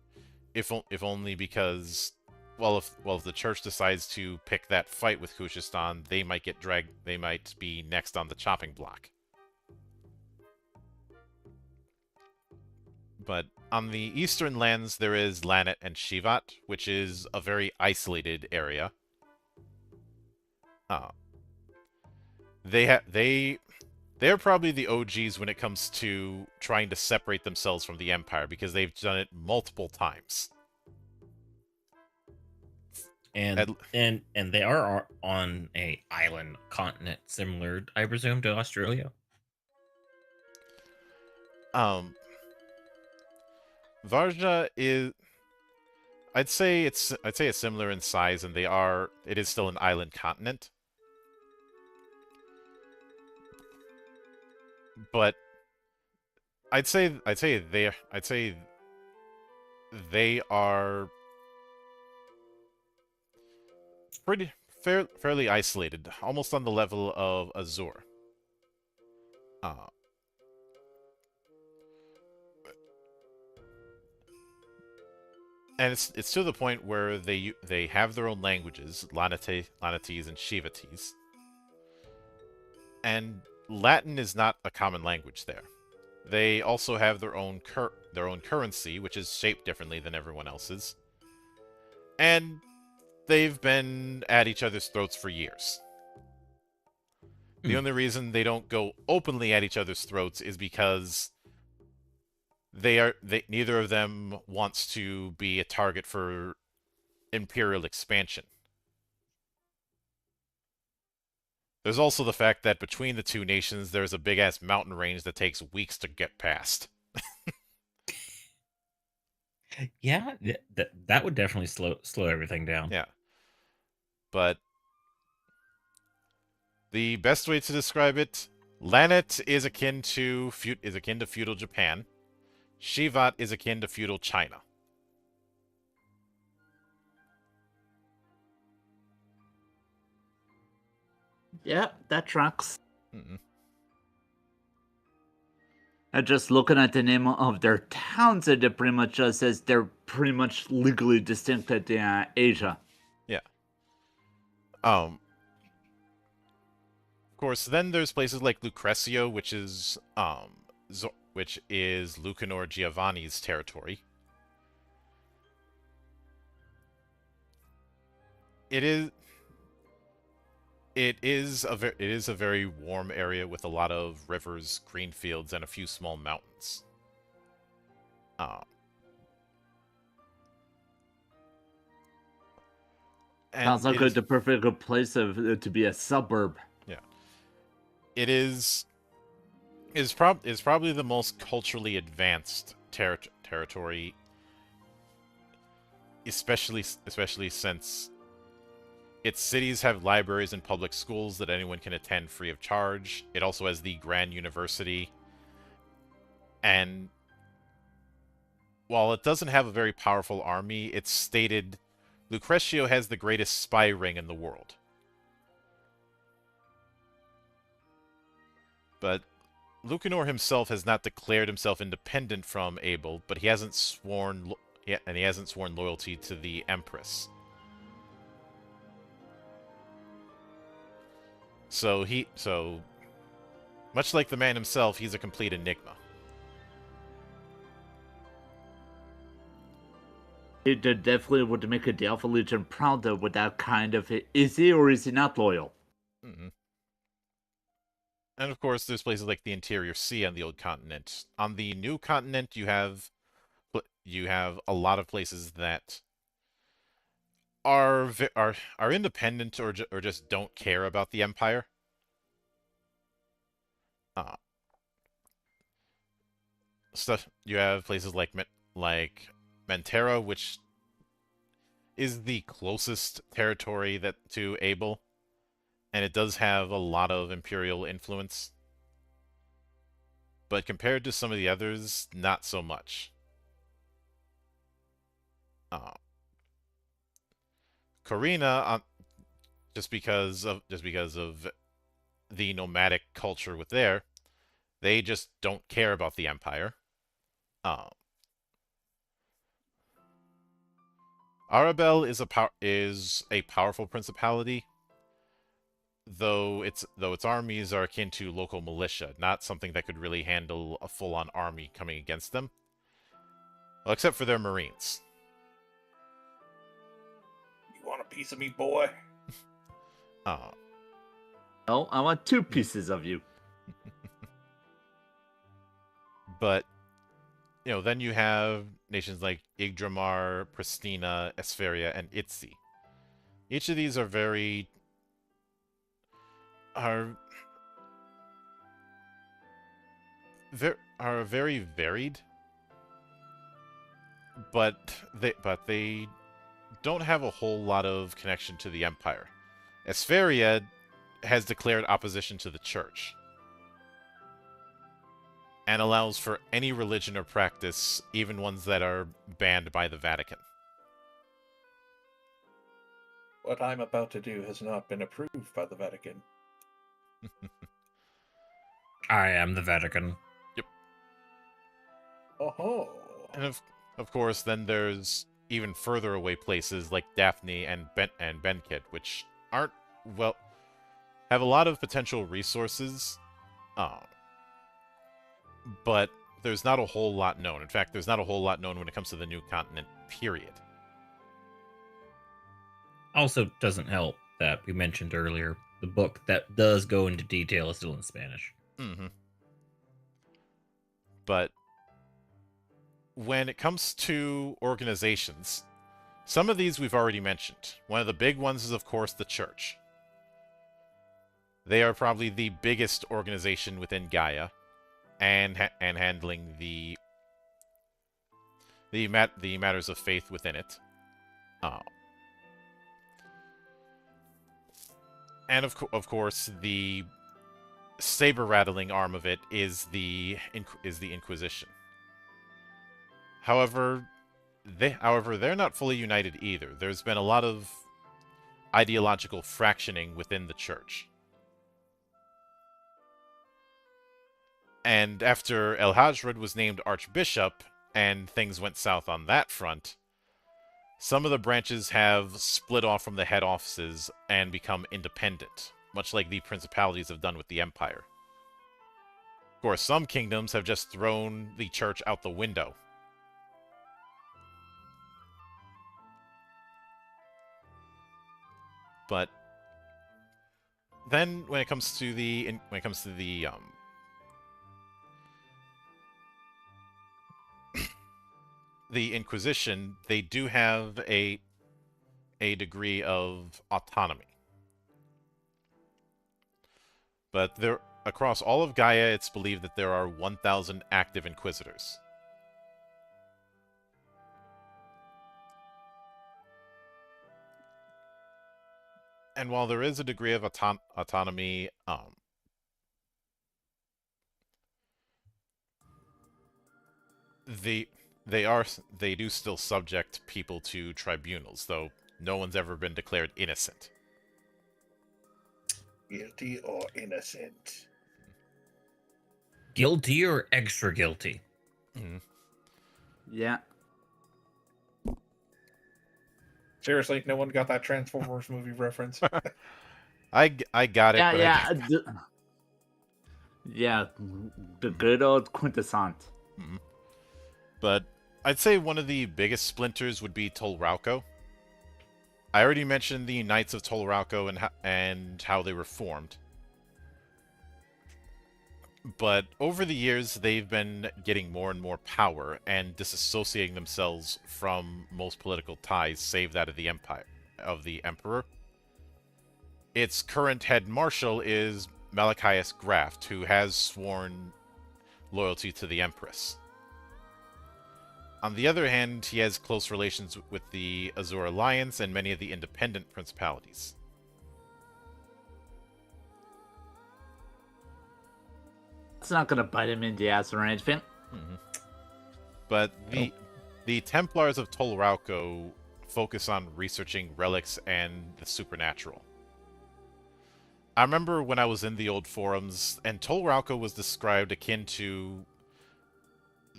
Speaker 1: if only because, if the church decides to pick that fight with Kushistan, they might get dragged. They might be next on the chopping block. But on the eastern lands, there is Lanet and Shivat, which is a very isolated area. They're probably the OGs when it comes to trying to separate themselves from the Empire, because they've done it multiple times.
Speaker 3: And they are on a island continent similar, I presume, to Australia.
Speaker 1: Varja is, I'd say it's similar in size, and it is still an island continent. But I'd say they are fairly isolated, almost on the level of Azur. And it's to the point where they have their own languages, Lanates and Shivates. And Latin is not a common language there. They also have their own currency, which is shaped differently than everyone else's. And they've been at each other's throats for years. The only reason they don't go openly at each other's throats is because neither of them wants to be a target for imperial expansion. There's also the fact that between the two nations, there's a big-ass mountain range that takes weeks to get past.
Speaker 3: Yeah, that would definitely slow everything down.
Speaker 1: Yeah. But the best way to describe it, Lanet is akin to feudal Japan. Shivat is akin to feudal China.
Speaker 4: Yeah, that tracks.
Speaker 1: Mm-mm.
Speaker 4: And just looking at the name of their towns, it pretty much just says they're pretty much legally distinct in Asia.
Speaker 1: Yeah. Of course, then there's places like Lucrecio, which is Lucanor Giovanni's territory. It is a very warm area with a lot of rivers, green fields, and a few small mountains.
Speaker 4: Sounds like the perfect place to be a suburb.
Speaker 1: Yeah, it is probably the most culturally advanced territory, especially since its cities have libraries and public schools that anyone can attend free of charge. It also has the Grand University. And while it doesn't have a very powerful army, it's stated Lucrecio has the greatest spy ring in the world. But Lucanor himself has not declared himself independent from Abel, but he hasn't sworn loyalty to the Empress. So much like the man himself, he's a complete enigma.
Speaker 4: It definitely would make a Delphi Legion proud with that kind of... Is he or is he not loyal?
Speaker 1: Mm-hmm. And of course, there's places like the Interior Sea on the old continent. On the new continent, you have you have a lot of places that are independent or just don't care about the Empire. Uh, Stuff you have places like Mentera, which is the closest territory that to Abel, and it does have a lot of Imperial influence. But compared to some of the others, not so much. Uh, Corina, just because of the nomadic culture with there, they just don't care about the Empire. Uh, Arabelle is a powerful principality, though its armies are akin to local militia, not something that could really handle a full-on army coming against them. Well, except for their marines.
Speaker 2: You want a piece of me, boy?
Speaker 4: No, I want 2 pieces of you.
Speaker 1: But then you have nations like Yggdramal, Pristina, Esperia, and Itzi. Each of these are very varied, but they don't have a whole lot of connection to the Empire. Esperia has declared opposition to the Church and allows for any religion or practice, even ones that are banned by the Vatican.
Speaker 2: What I'm about to do has not been approved by the Vatican.
Speaker 3: I am the Vatican.
Speaker 1: Yep.
Speaker 2: Oh.
Speaker 1: And of course, then there's even further away places like Daphne and Benkid, which have a lot of potential resources, but there's not a whole lot known. In fact, there's not a whole lot known when it comes to the new continent, period.
Speaker 3: Also, doesn't help that we mentioned earlier the book that does go into detail is still in Spanish.
Speaker 1: Mm-hmm. But when it comes to organizations, some of these we've already mentioned. One of the big ones is, of course, the Church. They are probably the biggest organization within Gaia, and handling the matters of faith within it. And of course, the saber-rattling arm of it is the Inquisition. However, they're not fully united either. There's been a lot of ideological fractioning within the Church. And after El Hajred was named Archbishop, and things went south on that front, some of the branches have split off from the head offices and become independent, much like the principalities have done with the Empire. Of course, some kingdoms have just thrown the Church out the window. But then, when it comes to the the Inquisition, they do have a degree of autonomy. But across all of Gaia, it's believed that there are 1,000 active Inquisitors. And while there is a degree of autonomy, they do still subject people to tribunals, though no one's ever been declared innocent.
Speaker 2: Guilty or innocent?
Speaker 3: Guilty or extra guilty?
Speaker 1: Mm-hmm.
Speaker 4: Yeah.
Speaker 2: Seriously, no one got that Transformers movie reference.
Speaker 1: I got it.
Speaker 4: Yeah, yeah. The good old quintessence.
Speaker 1: Mm-hmm. But I'd say one of the biggest splinters would be Tolrauco. I already mentioned the Knights of Tolrauco and how they were formed. But over the years, they've been getting more and more power and disassociating themselves from most political ties, save that of the Empire, of the Emperor. Its current head marshal is Malachias Graft, who has sworn loyalty to the Empress. On the other hand, he has close relations with the Azure Alliance and many of the independent principalities.
Speaker 4: It's not gonna bite him in the ass or anything.
Speaker 1: But the Templars of Tolrauco focus on researching relics and the supernatural. I remember when I was in the old forums, and Tolrauco was described akin to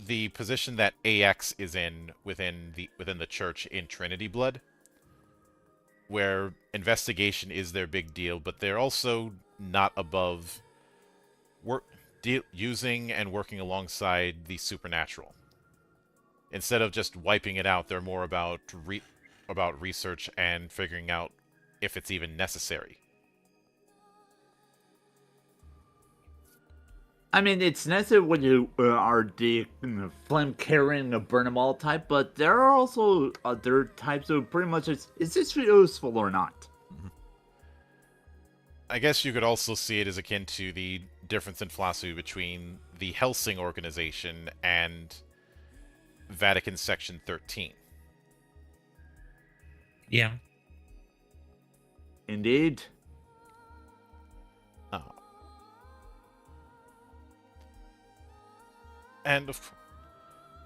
Speaker 1: the position that AX is in within the church in Trinity Blood, where investigation is their big deal, but they're also not above using and working alongside the supernatural. Instead of just wiping it out, they're more about research and figuring out if it's even necessary.
Speaker 4: I mean, it's necessary when you are the flame-carrying burn-em-all type, but there are also other types of pretty much is this useful or not?
Speaker 1: I guess you could also see it as akin to the difference in philosophy between the Helsing organization and Vatican Section 13.
Speaker 3: Yeah.
Speaker 4: Indeed.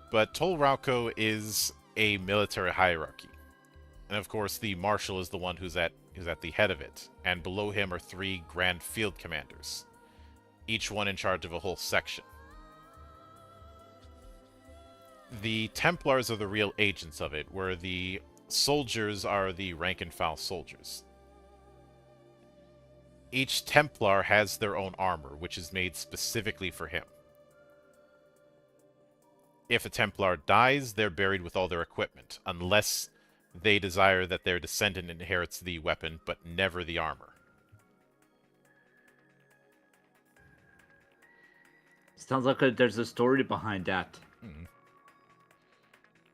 Speaker 1: But Tolrauco is a military hierarchy. And of course the Marshal is the one who's at the head of it, and below him are 3 Grand Field Commanders, each one in charge of a whole section. The Templars are the real agents of it, where the soldiers are the rank-and-file soldiers. Each Templar has their own armor, which is made specifically for him. If a Templar dies, they're buried with all their equipment, unless they desire that their descendant inherits the weapon, but never the armor.
Speaker 4: Sounds like there's a story behind that.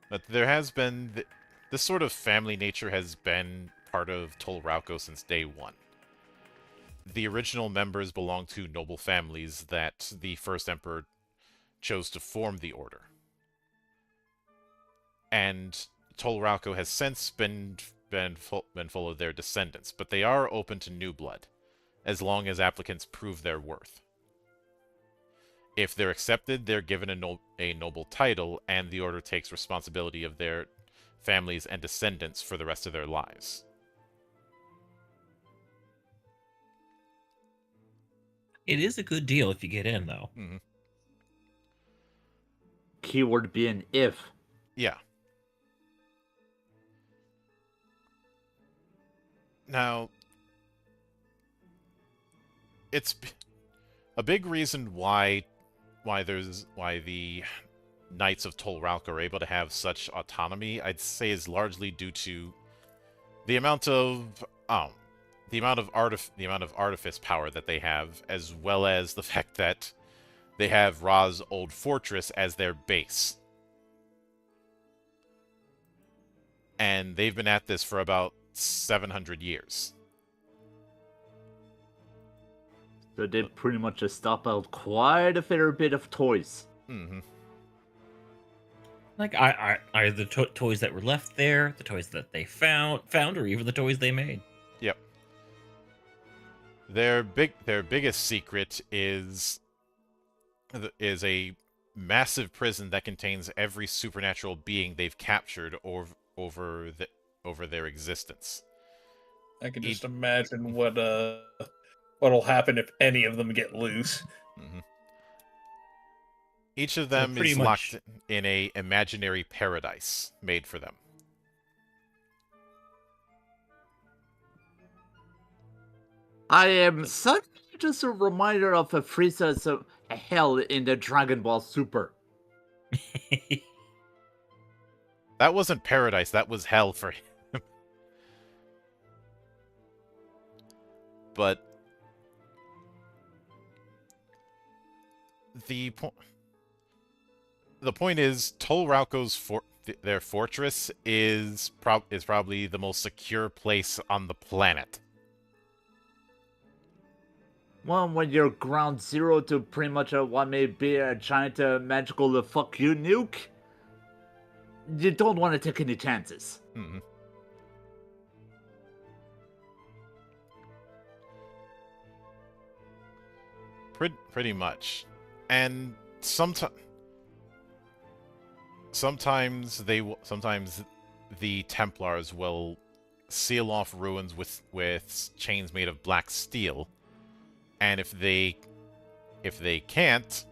Speaker 1: But there has been... this sort of family nature has been part of Tolrauco since day one. The original members belong to noble families that the first emperor chose to form the order. And Tolrauco has since been full of their descendants, but they are open to new blood, as long as applicants prove their worth. If they're accepted, they're given a noble title, and the order takes responsibility of their families and descendants for the rest of their lives.
Speaker 3: It is a good deal if you get in, though.
Speaker 4: Keyword being if.
Speaker 1: Yeah. Now, it's a big reason why the Knights of Tolrauco are able to have such autonomy, I'd say, is largely due to the amount of artifice power that they have, as well as the fact that they have Ra's old fortress as their base. And they've been at this for about 700 years.
Speaker 4: So they pretty much just stockpiled quite a fair bit of toys.
Speaker 3: Like, are the toys that were left there, the toys that they found, or even the toys they made?
Speaker 1: Yep. Their biggest secret is a massive prison that contains every supernatural being they've captured over their existence.
Speaker 2: I can just imagine what'll happen if any of them get loose.
Speaker 1: Each of them is locked in a imaginary paradise made for them.
Speaker 4: I am suddenly just a reminder of a Frieza's hell in the Dragon Ball Super.
Speaker 1: That wasn't paradise, that was hell for him. But the point is, Tolrauco's their fortress is probably the most secure place on the planet.
Speaker 4: Well, when you're ground zero to pretty much what may be a giant magical fuck you nuke, you don't want to take any chances.
Speaker 1: Mm-hmm. Pretty much. And sometimes the Templars will seal off ruins with chains made of black steel, and if they can't,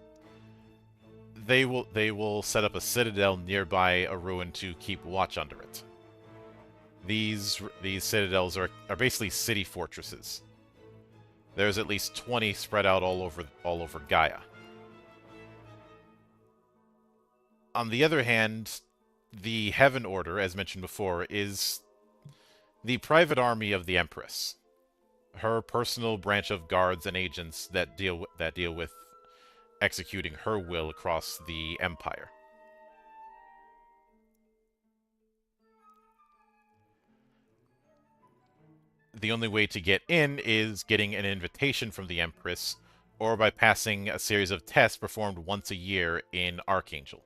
Speaker 1: they will set up a citadel nearby a ruin to keep watch under it. These citadels are basically city fortresses. There's at least 20 spread out all over Gaia. On the other hand, the Heaven Order, as mentioned before, is the private army of the Empress. Her personal branch of guards and agents that deal with executing her will across the Empire. The only way to get in is getting an invitation from the Empress, or by passing a series of tests performed once a year in Archangel.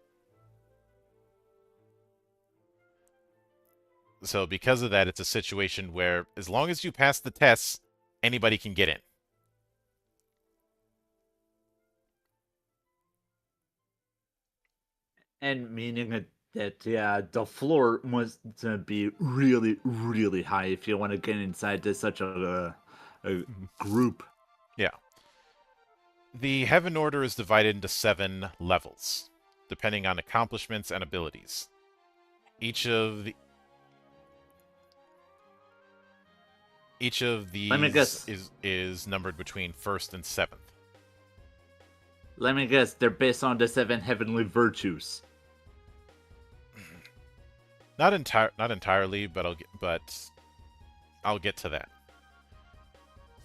Speaker 1: So because of that, it's a situation where, as long as you pass the tests, anybody can get in.
Speaker 4: And meaning that, yeah, the floor must be really, really high if you want to get inside to such a group.
Speaker 1: Yeah. The Heaven Order is divided into 7 levels, depending on accomplishments and abilities. Each of these is numbered between 1st and 7th.
Speaker 4: Let me guess, they're based on the 7 heavenly virtues.
Speaker 1: Not entirely, but I'll get to that.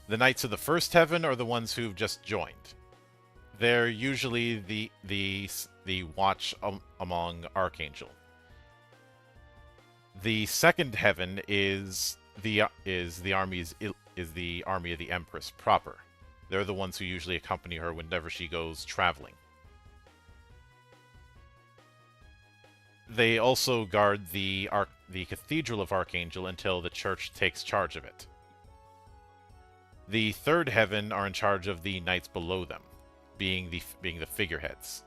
Speaker 1: The Knights of the First Heaven are the ones who've just joined. They're usually the watch among Archangel. The Second Heaven is the army of the Empress proper. They're the ones who usually accompany her whenever she goes traveling. They also guard the Cathedral of Archangel until the church takes charge of it. The Third Heaven are in charge of the knights below them, being the figureheads.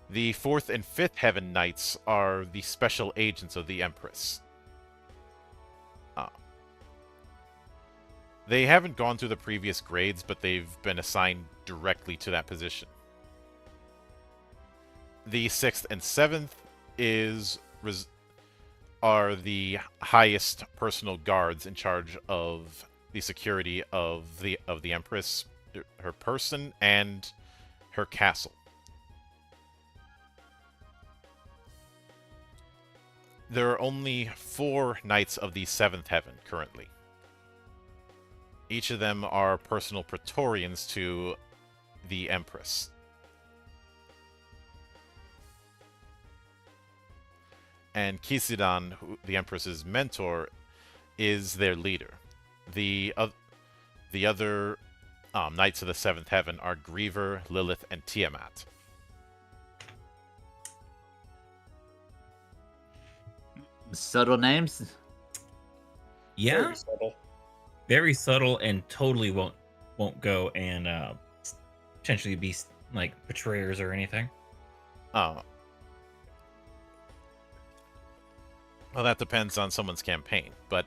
Speaker 1: The 4th and 5th Heaven Knights are the special agents of the Empress. They haven't gone through the previous grades, but they've been assigned directly to that position. The 6th and 7th are the highest personal guards in charge of the security of the Empress, her person, and her castle. There are only 4 Knights of the 7th Heaven currently. Each of them are personal Praetorians to the Empress. And Kisidan, the Empress's mentor, is their leader. The other Knights of the 7th Heaven are Griever, Lilith, and Tiamat.
Speaker 4: Subtle names?
Speaker 3: Yeah,
Speaker 2: Very subtle.
Speaker 3: very subtle, and totally won't go and potentially be like betrayers or anything.
Speaker 1: Well, that depends on someone's campaign, but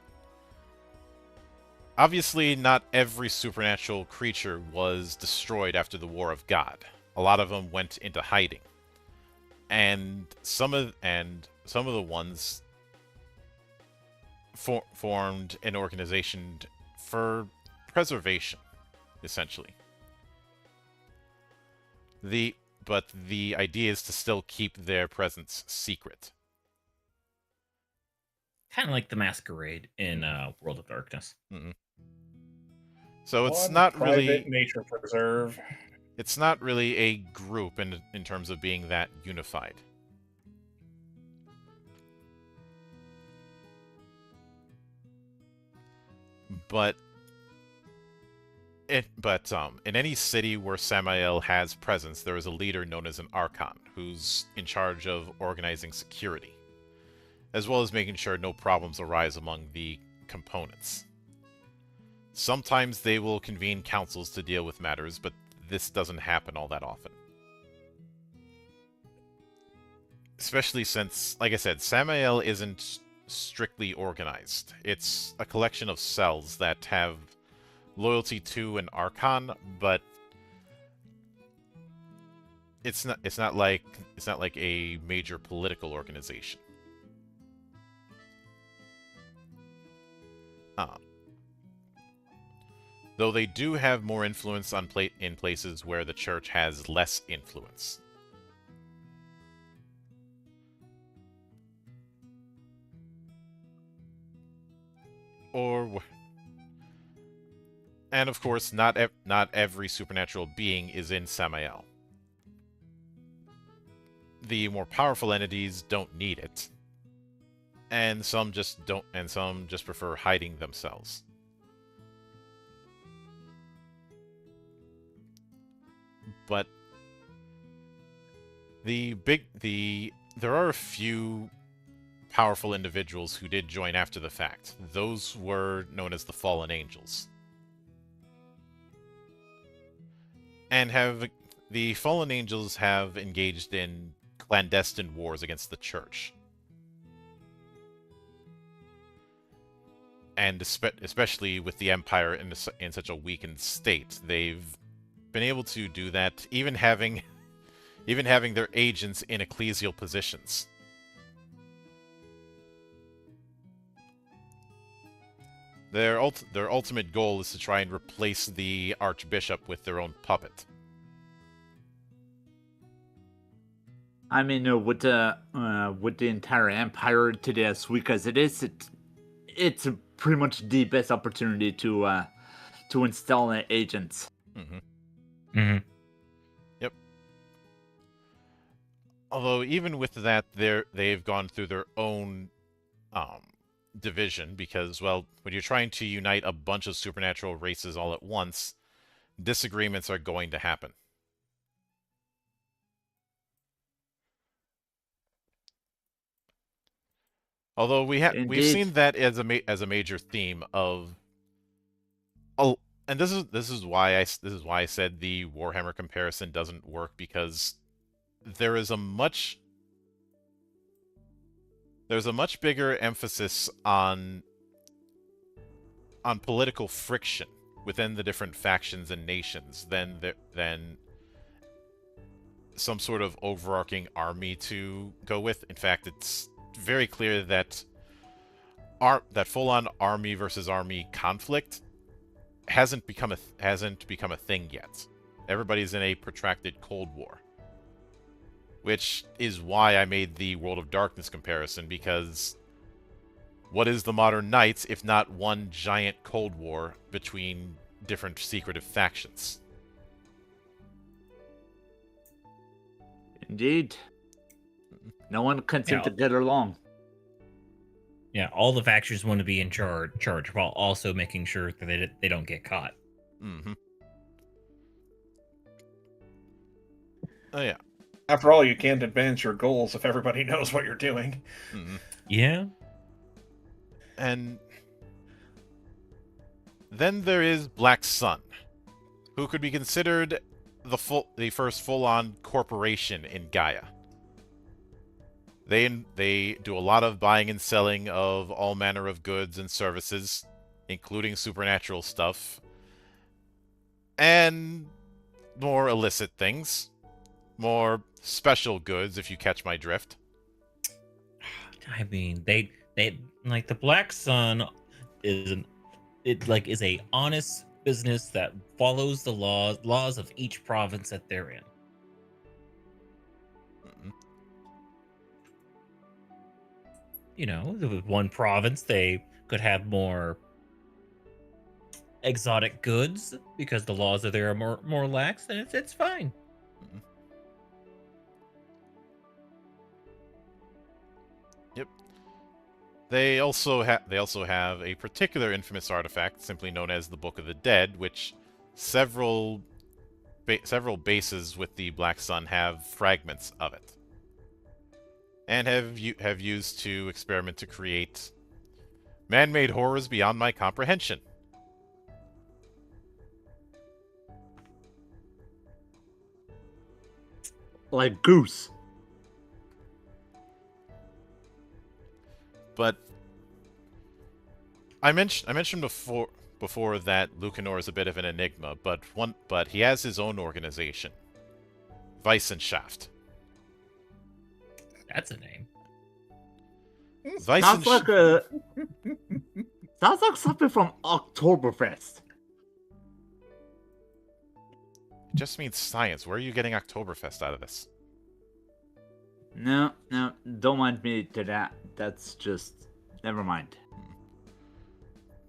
Speaker 1: obviously not every supernatural creature was destroyed after the War of God. A lot of them went into hiding, and some of the ones formed an organization for preservation, essentially. But the idea is to still keep their presence secret.
Speaker 3: Kind of like the Masquerade in World of Darkness.
Speaker 1: So it's
Speaker 2: One
Speaker 1: not
Speaker 2: private
Speaker 1: really
Speaker 2: nature preserve.
Speaker 1: It's not really a group in terms of being that unified. But in any city where Samael has presence, there is a leader known as an Archon, who's in charge of organizing security, as well as making sure no problems arise among the components. Sometimes they will convene councils to deal with matters, but this doesn't happen all that often. Especially since, like I said, Samael isn't strictly organized. It's a collection of cells that have loyalty to an Archon, but it's not like a major political organization. Though they do have more influence in places where the church has less influence. And of course, not every supernatural being is in Samael. The more powerful entities don't need it, and some just prefer hiding themselves. But there are a few powerful individuals who did join after the fact. Those were known as the Fallen Angels. And the Fallen Angels have engaged in clandestine wars against the Church. And especially with the Empire in such a weakened state, they've been able to do that, even having their agents in ecclesial positions. Their ultimate goal is to try and replace the Archbishop with their own puppet.
Speaker 4: I mean, with the entire Empire today as weak as it is, it's pretty much the best opportunity to install agents.
Speaker 1: Mm-hmm.
Speaker 3: Mm-hmm.
Speaker 1: Yep. Although even with that, they've gone through their own division, because, well, when you're trying to unite a bunch of supernatural races all at once, disagreements are going to happen. Although we've seen that as a major theme of, and this is why I said the Warhammer comparison doesn't work, because there's a much bigger emphasis on political friction within the different factions and nations than some sort of overarching army to go with. In fact, it's very clear that full-on army versus army conflict hasn't become a thing yet. Everybody's in a protracted Cold War, which is why I made the World of Darkness comparison, because what is the modern Knights if not one giant Cold War between different secretive factions?
Speaker 4: Indeed. No one can seem to get along.
Speaker 3: Yeah, all the factions want to be in charge while also making sure that they don't get caught.
Speaker 1: Mm-hmm. Oh, yeah.
Speaker 2: After all, you can't advance your goals if everybody knows what you're doing.
Speaker 1: Mm-hmm.
Speaker 3: Yeah.
Speaker 1: And then there is Black Sun, who could be considered the first full-on corporation in Gaia. They do a lot of buying and selling of all manner of goods and services, including supernatural stuff, and more illicit things, more special goods, if you catch my drift.
Speaker 3: I mean, they like the Black Sun is a honest business that follows the laws of each province that they're in.
Speaker 1: Mm-hmm.
Speaker 3: You know, with one province they could have more exotic goods because the laws are there are more lax, and it's fine.
Speaker 1: Mhm. Yep. They also have a particular infamous artifact, simply known as the Book of the Dead, which several bases with the Black Sun have fragments of it, and have used to experiment to create man-made horrors beyond my comprehension.
Speaker 4: Like Goose.
Speaker 1: But I mentioned before that Lucanor is a bit of an enigma, but he has his own organization, Weissenschaft.
Speaker 3: That's a name.
Speaker 4: Sounds like a sounds like something from Oktoberfest.
Speaker 1: It just means science. Where are you getting Oktoberfest out of this?
Speaker 4: No, don't mind me to that. That's just never mind.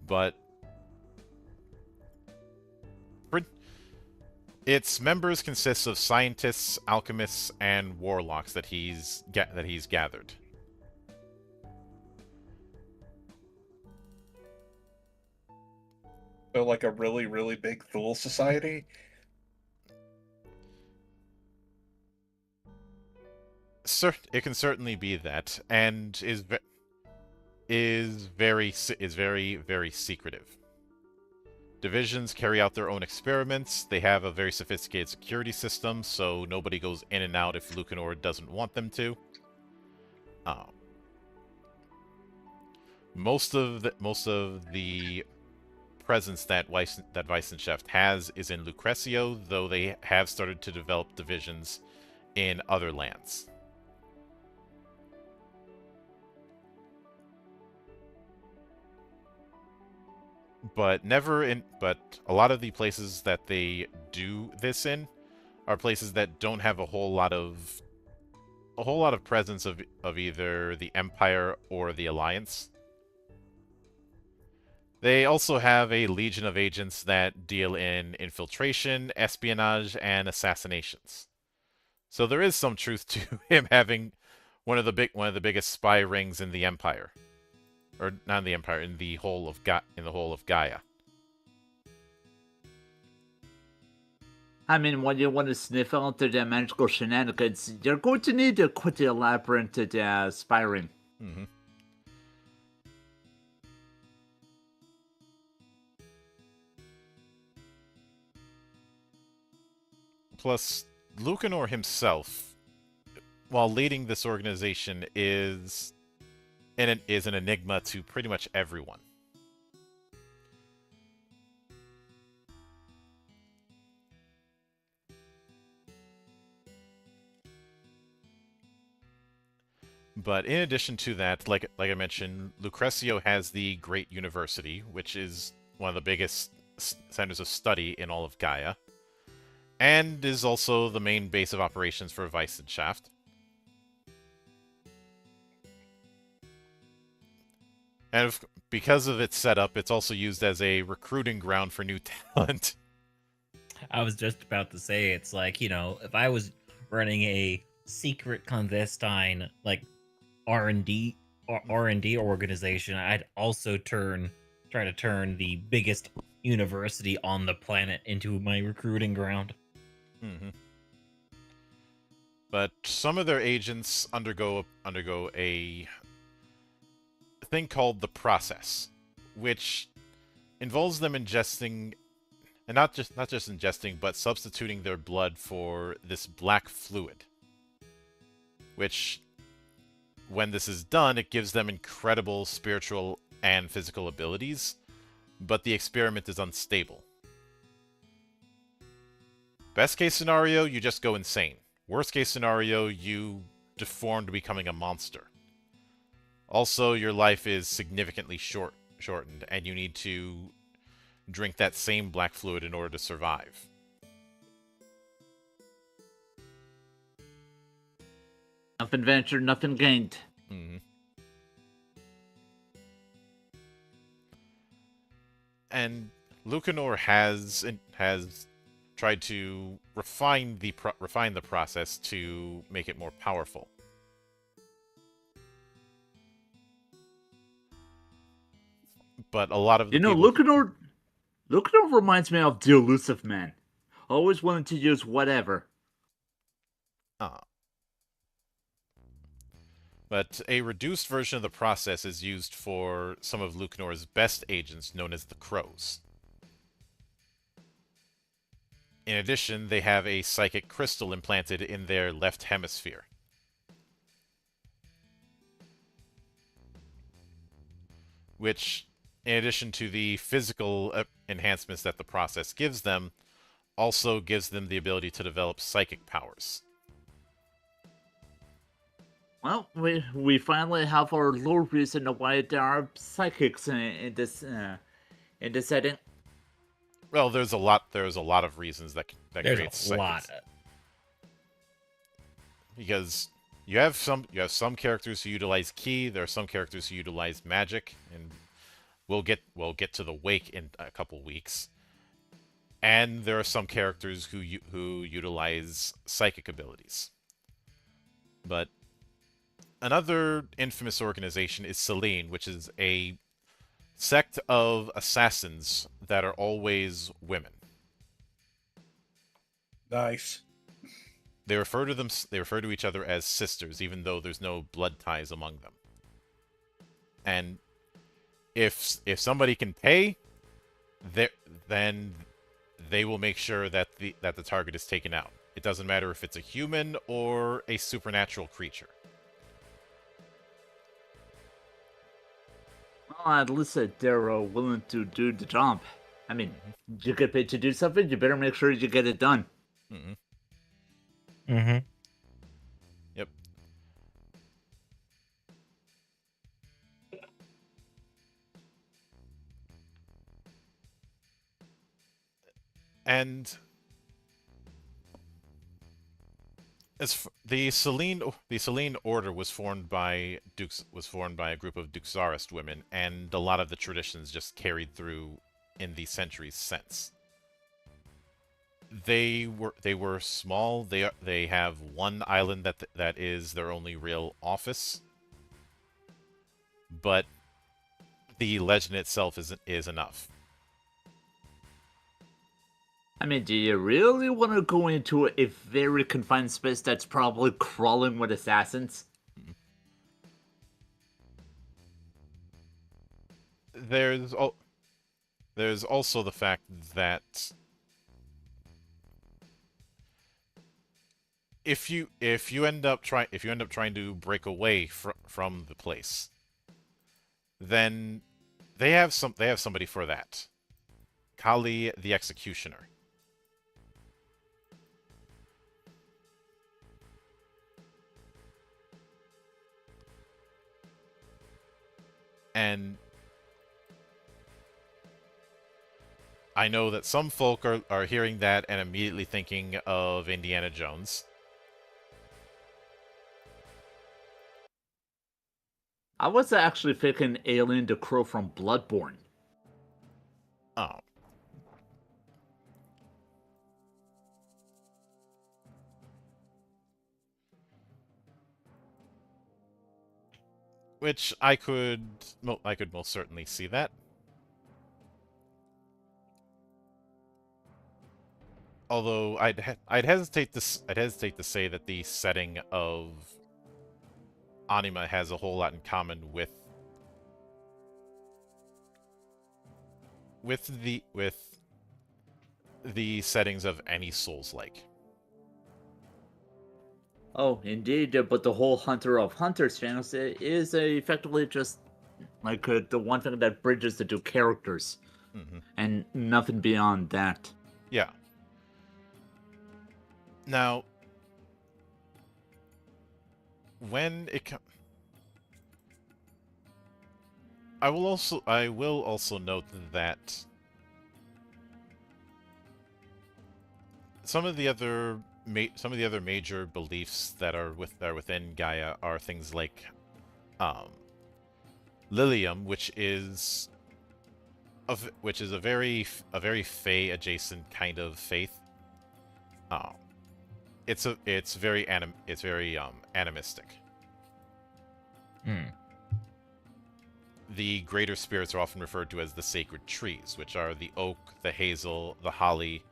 Speaker 1: But its members consist of scientists, alchemists, and warlocks that he's gathered.
Speaker 2: So like a really, really big Thule society?
Speaker 1: It can certainly be that, and is very secretive. Divisions carry out their own experiments. They have a very sophisticated security system, so nobody goes in and out if Lucanor doesn't want them to. Most of the presence that Weissenschaft has is in Lucrecio, though they have started to develop divisions in other lands. But a lot of the places that they do this in are places that don't have a whole lot of presence of either the Empire or the Alliance. They also have a legion of agents that deal in infiltration, espionage, and assassinations. So there is some truth to him having one of the biggest spy rings in the Empire. Or not in the Empire, in the whole of Gaia.
Speaker 4: I mean, when you want to sniff out their magical shenanigans, you're going to need a quite elaborate spy ring.
Speaker 1: Mm-hmm. Plus, Lucanor himself, while leading this organization, is an enigma to pretty much everyone. But in addition to that, like I mentioned, Lucrecio has the Great University, which is one of the biggest centers of study in all of Gaia, and is also the main base of operations for Weissenschaft. And because of its setup, it's also used as a recruiting ground for new talent.
Speaker 3: I was just about to say, it's like, if I was running a secret clandestine like R&D organization, I'd also try to turn the biggest university on the planet into my recruiting ground.
Speaker 1: Mm-hmm. But some of their agents undergo a thing called the process, which involves them ingesting, and not just ingesting, but substituting their blood for this black fluid. Which, when this is done, it gives them incredible spiritual and physical abilities, but the experiment is unstable. Best case scenario, you just go insane. Worst case scenario, you deform to becoming a monster. Also, your life is significantly shortened, and you need to drink that same black fluid in order to survive.
Speaker 4: Nothing ventured, nothing gained.
Speaker 1: Mm-hmm. And Lucanor has tried to refine the process to make it more powerful. But a lot of the
Speaker 4: You know,
Speaker 1: people,
Speaker 4: Lucanor reminds me of the Elusive Man. Always willing to use whatever.
Speaker 1: but a reduced version of the process is used for some of Lucanor's best agents, known as the Crows. In addition, they have a psychic crystal implanted in their left hemisphere. Which, in addition to the physical enhancements that the process gives them, also gives them the ability to develop psychic powers.
Speaker 4: Well, we finally have our little reason why there are psychics in this setting.
Speaker 1: Well, there's a lot of reasons that
Speaker 3: There's
Speaker 1: create
Speaker 3: a
Speaker 1: psychics.
Speaker 3: lot.
Speaker 1: Because you have some characters who utilize ki, there are some characters who utilize magic, and we'll get to the wake in a couple weeks. And there are some characters who utilize psychic abilities. But another infamous organization is Selene, which is a sect of assassins that are always women.
Speaker 2: Nice.
Speaker 1: They refer to each other as sisters, even though there's no blood ties among them. And if somebody can pay, then they will make sure that the target is taken out. It doesn't matter if it's a human or a supernatural creature.
Speaker 4: Well, at least they're willing to do the job. I mean, you get paid to do something, you better make sure you get it done.
Speaker 1: Mm-hmm.
Speaker 3: Mm-hmm.
Speaker 1: Yep. And the Selene Order was formed by a group of Duxarist women, and a lot of the traditions just carried through in the centuries since. They were small. They have one island that is their only real office, but the legend itself is enough.
Speaker 4: I mean, do you really want to go into a very confined space that's probably crawling with assassins?
Speaker 1: There's also the fact that if you end up trying to break away from the place, then they have somebody for that. Kali the Executioner. And I know that some folk are hearing that and immediately thinking of Indiana Jones.
Speaker 4: I was actually thinking Alien the Crow from Bloodborne.
Speaker 1: Oh. Which I could most certainly see that. Although I'd hesitate to say that the setting of Anima has a whole lot in common with the settings of any Souls-like.
Speaker 4: Oh, indeed, but the whole Hunter of Hunters thing is effectively just like the one thing that bridges the two characters, and nothing beyond that.
Speaker 1: Yeah. Now, when it comes, I will also note that some of the other major beliefs that are within Gaia are things like Lilium, which is which is a very Fey adjacent kind of faith. It's very animistic.
Speaker 3: Hmm.
Speaker 1: The greater spirits are often referred to as the sacred trees, which are the oak, the hazel, the holly,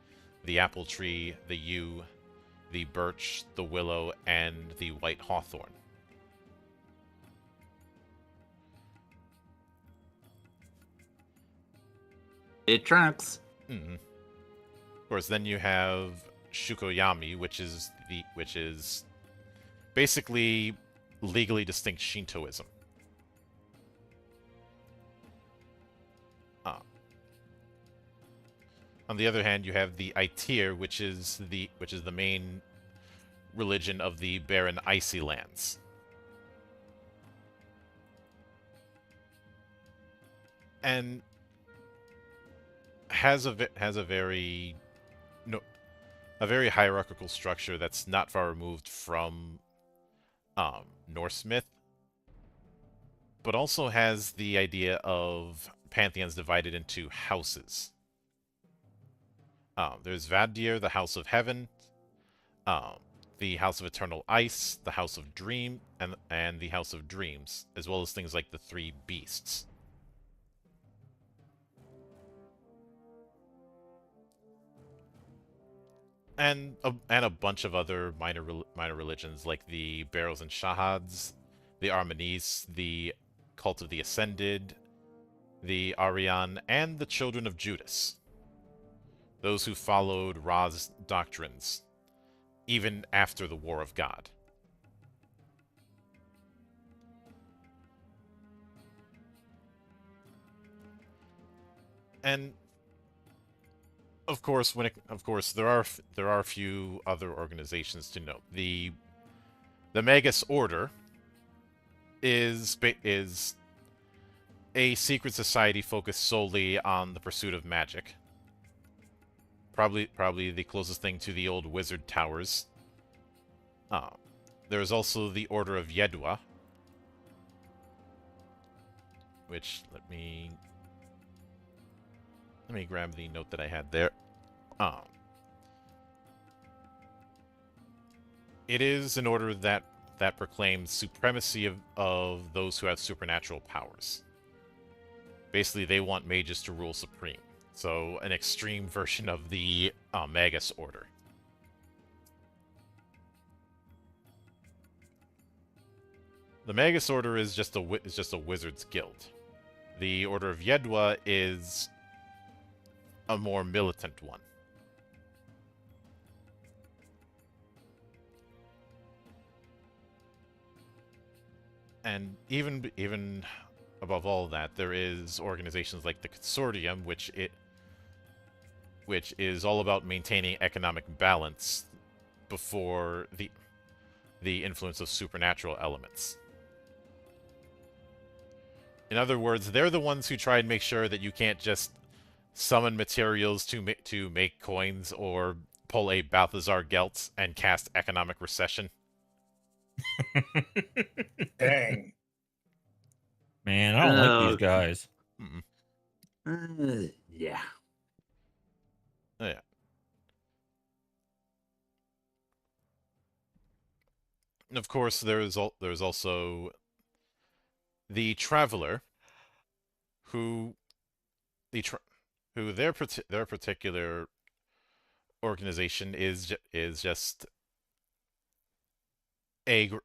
Speaker 1: the apple tree, the yew, the birch, the willow, and the white hawthorn.
Speaker 4: It tracks.
Speaker 1: Mm-hmm. Of course, then you have Shukoyami, which is basically legally distinct Shintoism. On the other hand, you have the Aitir, which is the main religion of the barren icy lands. And has a very hierarchical structure that's not far removed from Norse myth, but also has the idea of pantheons divided into houses. There's Vadir, the House of Heaven, the House of Eternal Ice, the House of Dream, and the House of Dreams, as well as things like the Three Beasts. And a bunch of other minor religions like the Barrows and Shahads, the Armanis, the Cult of the Ascended, the Aryan, and the Children of Judas. Those who followed Ra's doctrines, even after the War of God. And of course, there are a few other organizations to note. The Magus Order is a secret society focused solely on the pursuit of magic. Probably the closest thing to the old wizard towers. There is also the Order of Yedwa, which let me grab the note that I had there. It is an order that proclaims supremacy of those who have supernatural powers. Basically, they want mages to rule supreme. So, an extreme version of the Magus Order. The Magus Order is just a wizard's guild. The Order of Yedwa is a more militant one. And even above all that, there is organizations like the Consortium, which is all about maintaining economic balance before the influence of supernatural elements. In other words, they're the ones who try and make sure that you can't just summon materials to make coins or pull a Balthazar Gelt and cast economic recession.
Speaker 2: Dang.
Speaker 3: Man, I don't like these guys.
Speaker 4: Yeah.
Speaker 1: Oh, yeah. And of course, there's also the Traveler, who their particular organization is just a group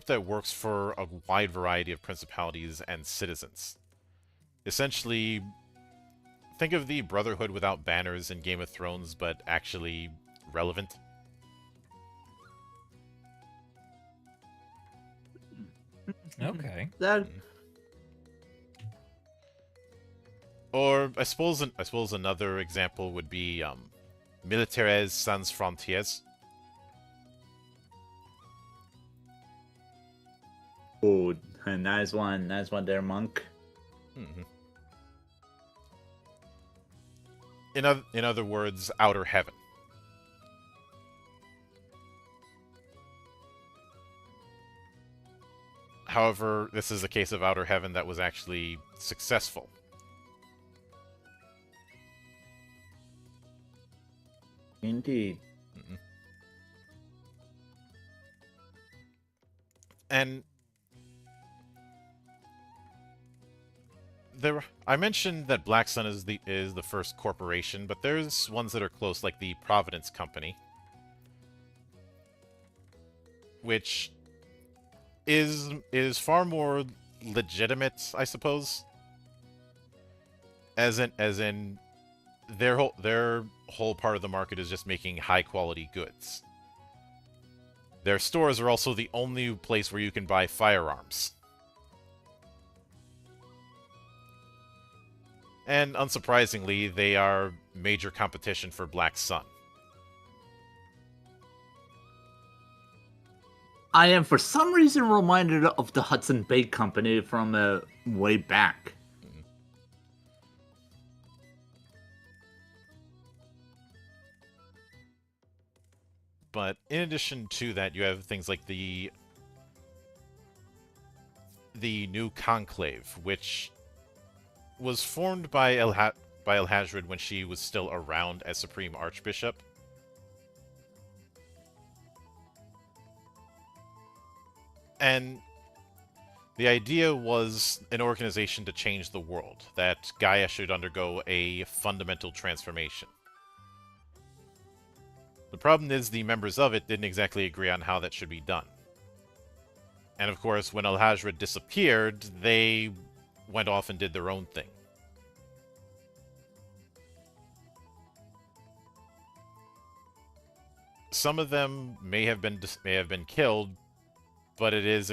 Speaker 1: that works for a wide variety of principalities and citizens. Essentially, think of the Brotherhood without banners in Game of Thrones, but actually relevant.
Speaker 3: Okay.
Speaker 4: That
Speaker 1: Or I suppose another example would be Militaires Sans Frontières.
Speaker 4: oh, nice one there, monk.
Speaker 1: Mm-hmm. In other words, Outer Heaven. However, this is a case of Outer Heaven that was actually successful.
Speaker 4: Indeed.
Speaker 1: And I mentioned that Black Sun is the first corporation, but there's ones that are close, like the Providence Company, which is far more legitimate, I suppose. As in their whole part of the market is just making high quality goods. Their stores are also the only place where you can buy firearms. And unsurprisingly, they are major competition for Black Sun.
Speaker 4: I am for some reason reminded of the Hudson Bay Company from way back.
Speaker 1: But in addition to that, you have things like the new Conclave, which was formed by Elhazred when she was still around as Supreme Archbishop. And the idea was an organization to change the world, that Gaia should undergo a fundamental transformation. The problem is the members of it didn't exactly agree on how that should be done. And of course, when Elhazred disappeared, they went off and did their own thing. Some of them may have been killed, but it is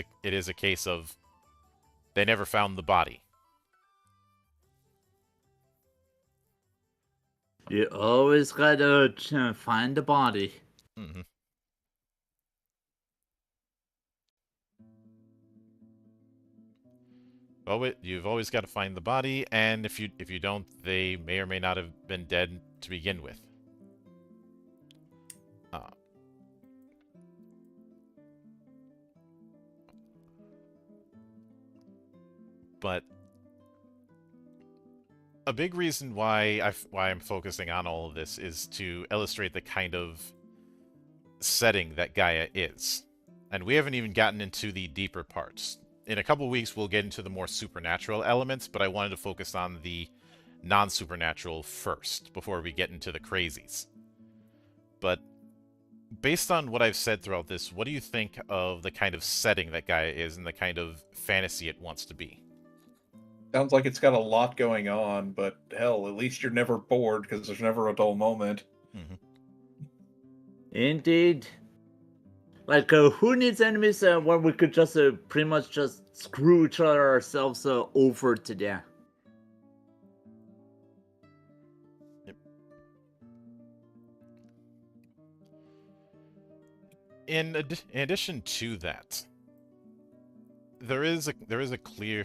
Speaker 1: a case of they never found the body.
Speaker 4: You always gotta find the body.
Speaker 1: Mm-hmm. Well, you've always got to find the body, and if you don't, they may or may not have been dead to begin with. But a big reason why I'm focusing on all of this is to illustrate the kind of setting that Gaia is. And we haven't even gotten into the deeper parts. In a couple weeks, we'll get into the more supernatural elements, but I wanted to focus on the non-supernatural first, before we get into the crazies. But based on what I've said throughout this, what do you think of the kind of setting that Gaia is and the kind of fantasy it wants to be?
Speaker 2: Sounds like it's got a lot going on, but hell, at least you're never bored because there's never a dull moment.
Speaker 1: Mm-hmm.
Speaker 4: Indeed. Like, who needs enemies where we could just pretty much just screw each other ourselves over to death?
Speaker 1: Yep. In addition to that, there is a clear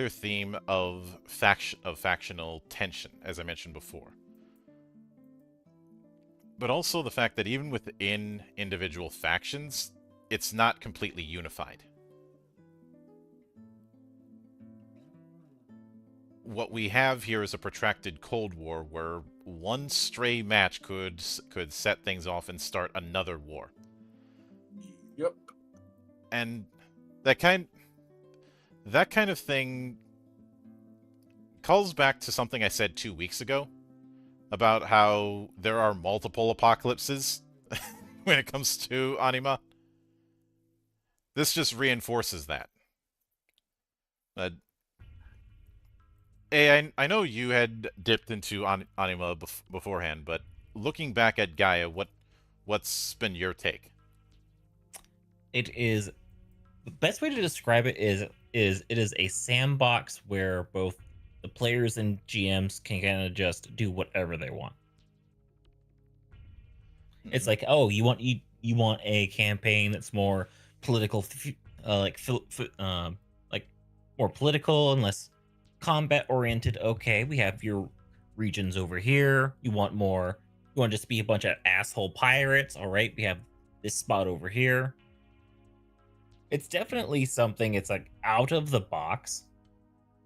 Speaker 1: theme of factional tension, as I mentioned before. But also the fact that even within individual factions, it's not completely unified. What we have here is a protracted Cold War where one stray match could set things off and start another war.
Speaker 2: Yep.
Speaker 1: And that kind of thing calls back to something I said 2 weeks ago about how there are multiple apocalypses when it comes to anima. This just reinforces that. I know you had dipped into anima beforehand, but looking back at Gaia, what's been your take?
Speaker 3: It is the best way to describe it is it is a sandbox where both the players and GMs can kind of just do whatever they want. Mm-hmm. It's like, oh, you want a campaign that's more political, like more political and less combat oriented. Okay, we have your regions over here. You want more You want to just be a bunch of asshole pirates? All right, we have this spot over here. It's definitely something. It's like out of the box,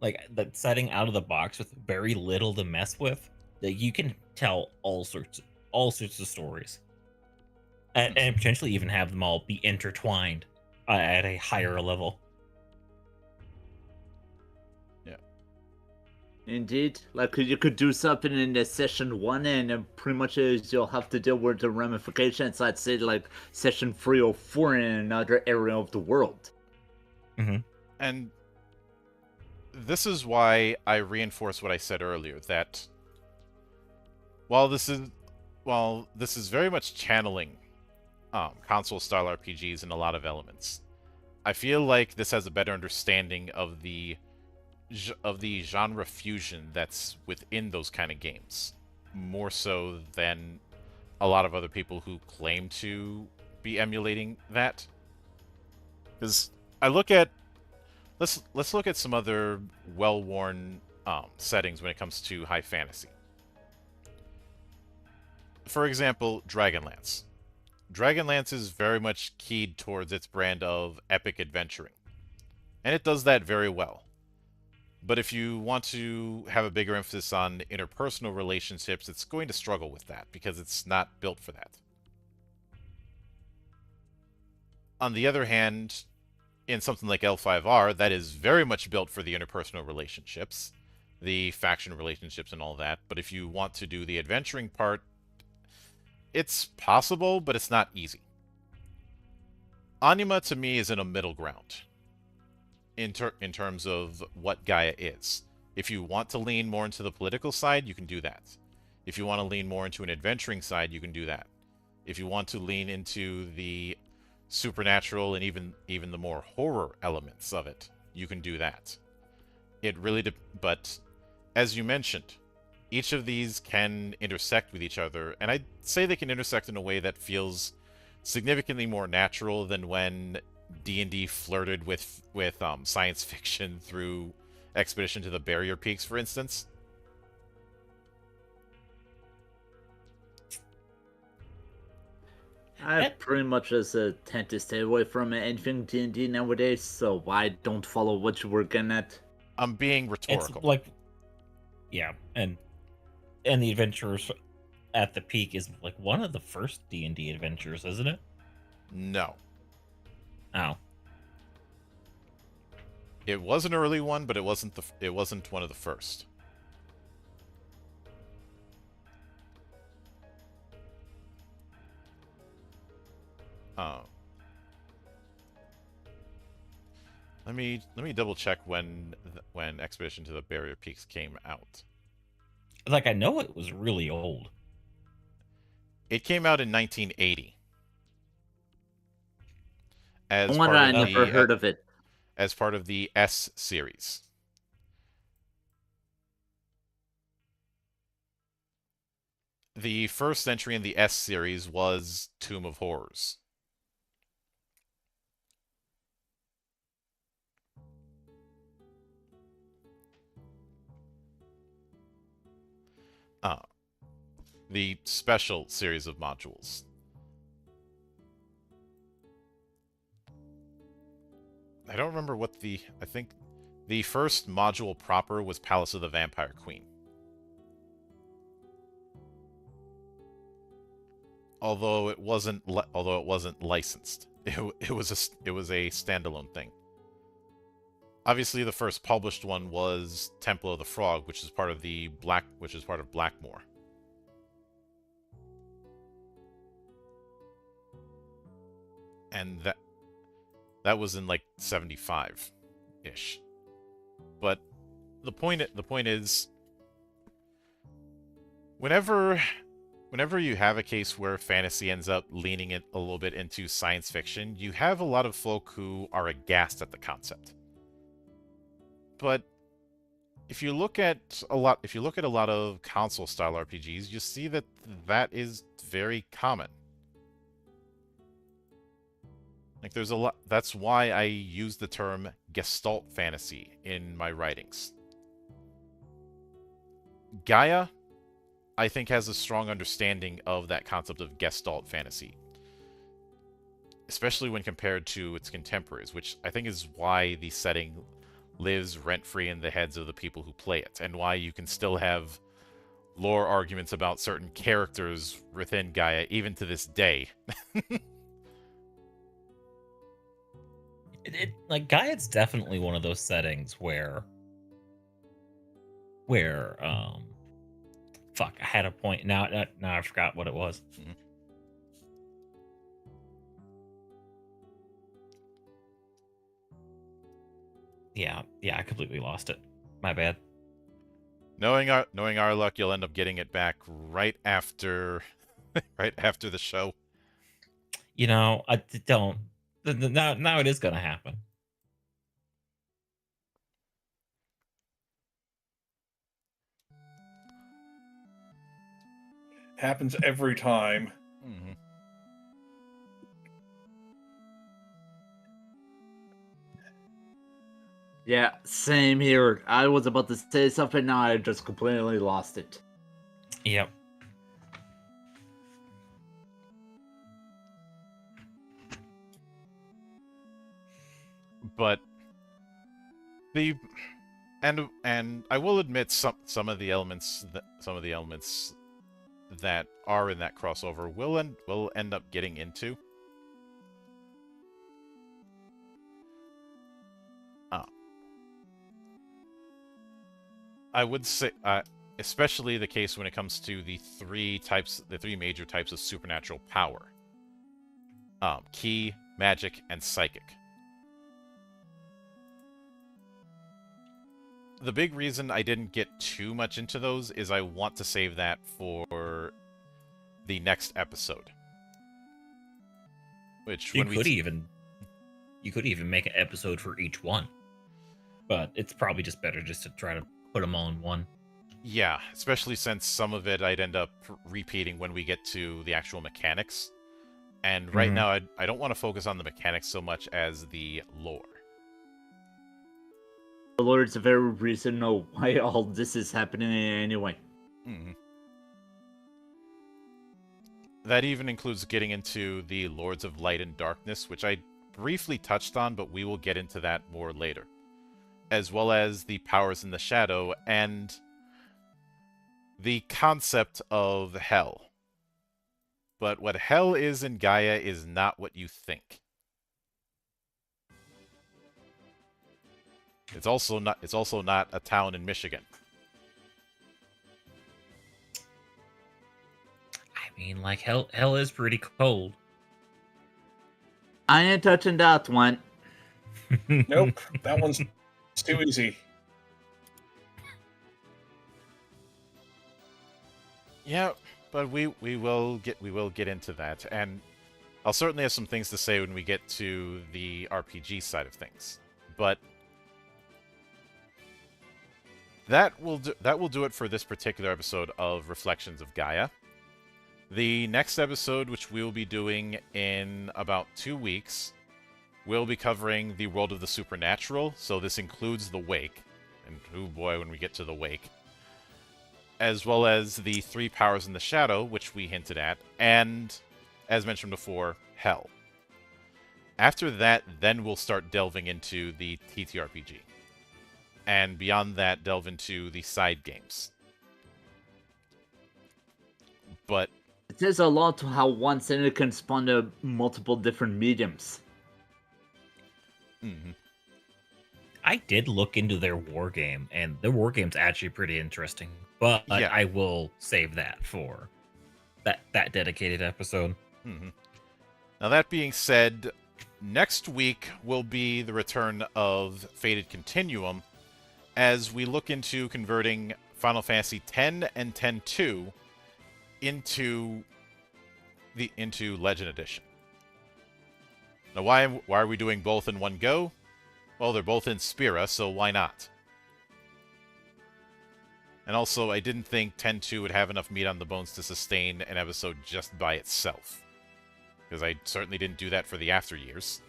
Speaker 3: like the setting out of the box with very little to mess with. That you can tell all sorts of stories, and potentially even have them all be intertwined at a higher level.
Speaker 4: Indeed, like you could do something in the session 1, and pretty much you'll have to deal with the ramifications. Let's say like session 3 or 4 in another area of the world.
Speaker 1: And this is why I reinforce what I said earlier, that while this is very much channeling console-style RPGs in a lot of elements, I feel like this has a better understanding of the genre fusion that's within those kind of games, more so than a lot of other people who claim to be emulating that. Because I look at let's look at some other well-worn settings when it comes to high fantasy. For example, Dragonlance. Dragonlance is very much keyed towards its brand of epic adventuring, and it does that very well. But if you want to have a bigger emphasis on interpersonal relationships, it's going to struggle with that because it's not built for that. On the other hand, in something like L5R, that is very much built for the interpersonal relationships, the faction relationships and all that. But if you want to do the adventuring part, it's possible, but it's not easy. Anima, to me, is in a middle ground in terms of what Gaia is. If you want to lean more into the political side, you can do that. If you want to lean more into an adventuring side, you can do that. If you want to lean into the supernatural and even the more horror elements of it, you can do that. It really but as you mentioned, each of these can intersect with each other, and I'd say they can intersect in a way that feels significantly more natural than when D&D flirted with science fiction through Expedition to the Barrier Peaks, for instance.
Speaker 4: I pretty much just tend to stay away from anything D&D nowadays, so I don't follow what you were getting at.
Speaker 1: I'm being rhetorical.
Speaker 3: It's like, yeah, and the Adventurers at the Peak is like one of the first D&D adventures, isn't it?
Speaker 1: No.
Speaker 3: Oh.
Speaker 1: It was an early one, but it wasn't one of the first. Let me double check when Expedition to the Barrier Peaks came out.
Speaker 3: Like, I know it was really old.
Speaker 1: It came out in 1980.
Speaker 4: I never heard of it.
Speaker 1: As part of the S series. The first entry in the S series was Tomb of Horrors. The special series of modules. I don't remember what I think the first module proper was Palace of the Vampire Queen. Although it wasn't licensed. It was a standalone thing. Obviously the first published one was Temple of the Frog, which is part of Blackmoor. And that was in like 75-ish. But the point is, whenever you have a case where fantasy ends up leaning it a little bit into science fiction, you have a lot of folk who are aghast at the concept. But if you look at a lot of console style RPGs, you see that is very common. Like, there's a lot. That's why I use the term Gestalt fantasy in my writings. Gaia I think, has a strong understanding of that concept of Gestalt fantasy, especially when compared to its contemporaries, which I think is why the setting lives rent-free in the heads of the people who play it, and why you can still have lore arguments about certain characters within Gaia, even to this day.
Speaker 3: Like Gaia's definitely one of those settings where fuck, I had a point. Now I forgot what it was.
Speaker 1: Mhm.
Speaker 3: Yeah, I completely lost it. My bad.
Speaker 1: Knowing our luck, you'll end up getting it back right after right after the show.
Speaker 3: You know, I don't. Now it is gonna happen.
Speaker 2: Happens every time.
Speaker 1: Mm-hmm.
Speaker 4: Yeah, same here. I was about to say something, now I just completely lost it.
Speaker 3: Yep.
Speaker 1: But and I will admit some of the elements that are in that crossover will end up getting into. I would say, especially the case when it comes to the three major types of supernatural power: Ki, magic, and psychic. The big reason I didn't get too much into those is I want to save that for the next episode. Which
Speaker 3: You could even make an episode for each one, but it's probably just better just to try to put them all in one.
Speaker 1: Yeah, especially since some of it I'd end up repeating when we get to the actual mechanics. And right now, I don't want to focus on the mechanics so much as the lore.
Speaker 4: The Lord is the very reason why all this is happening anyway.
Speaker 1: Mm-hmm. That even includes getting into the Lords of Light and Darkness, which I briefly touched on, but we will get into that more later. As well as the powers in the shadow and the concept of hell. But what hell is in Gaia is not what you think. It's also not a town in Michigan.
Speaker 3: I mean, like hell is pretty cold.
Speaker 4: I ain't touching that one.
Speaker 2: Nope, that one's too easy.
Speaker 1: Yeah, but we will get into that, and I'll certainly have some things to say when we get to the RPG side of things. But that will do it for this particular episode of Reflections of Gaia. The next episode, which we will be doing in about 2 weeks, we'll be covering the world of the supernatural. So this includes the Wake, and oh boy, when we get to the Wake, as well as the three powers in the shadow, which we hinted at, and, as mentioned before, hell. After that, then we'll start delving into the TTRPG. And beyond that, delve into the side games. But
Speaker 4: It says a lot to how one center can spawn multiple different mediums.
Speaker 1: mm-hmm.
Speaker 3: I did look into their war game, and their war game's actually pretty interesting. But
Speaker 1: Yeah.
Speaker 3: I will save that for that dedicated episode.
Speaker 1: Mm-hmm. Now that being said, next week will be the return of Fated Continuum, as we look into converting Final Fantasy X and X-2 into Legend Edition. Now, why are we doing both in one go? Well, they're both in Spira, so why not? And also, I didn't think X-2 would have enough meat on the bones to sustain an episode just by itself, because I certainly didn't do that for the After Years.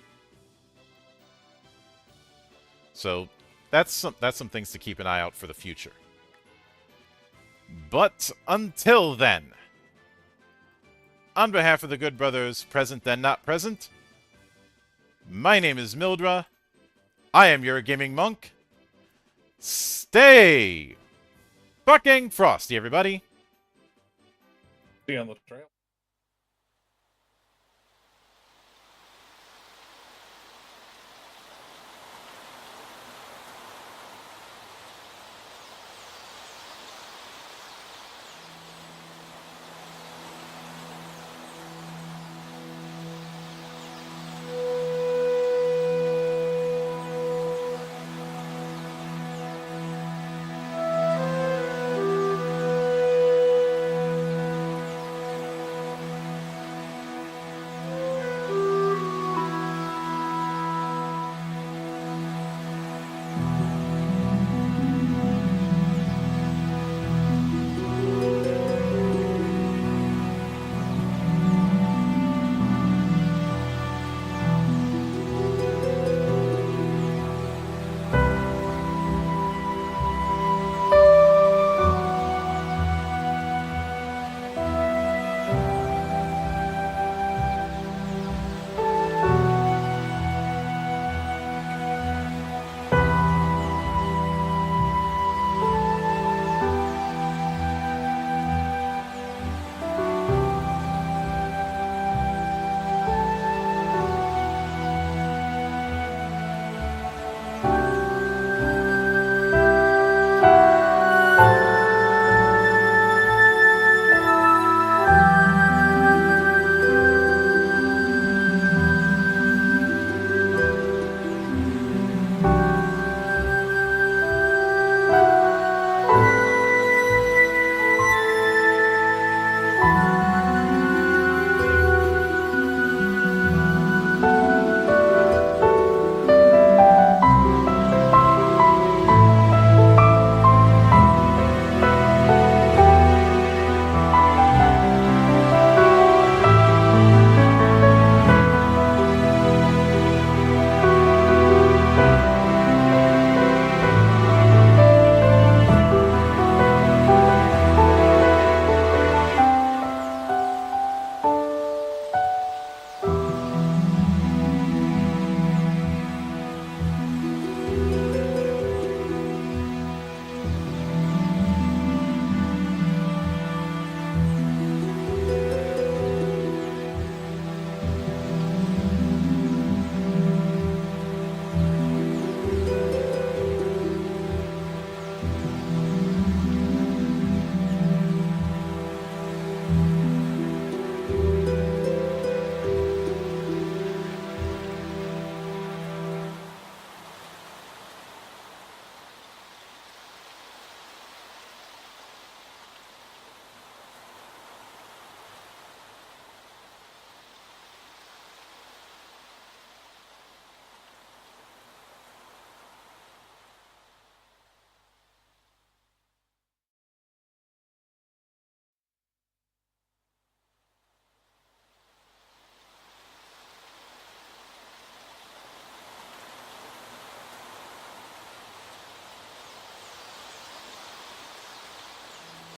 Speaker 1: So that's some things to keep an eye out for the future. But until then, on behalf of the good brothers present and not present, my name is Mildra. I am your gaming monk. Stay fucking frosty, everybody.
Speaker 2: See you on the trail.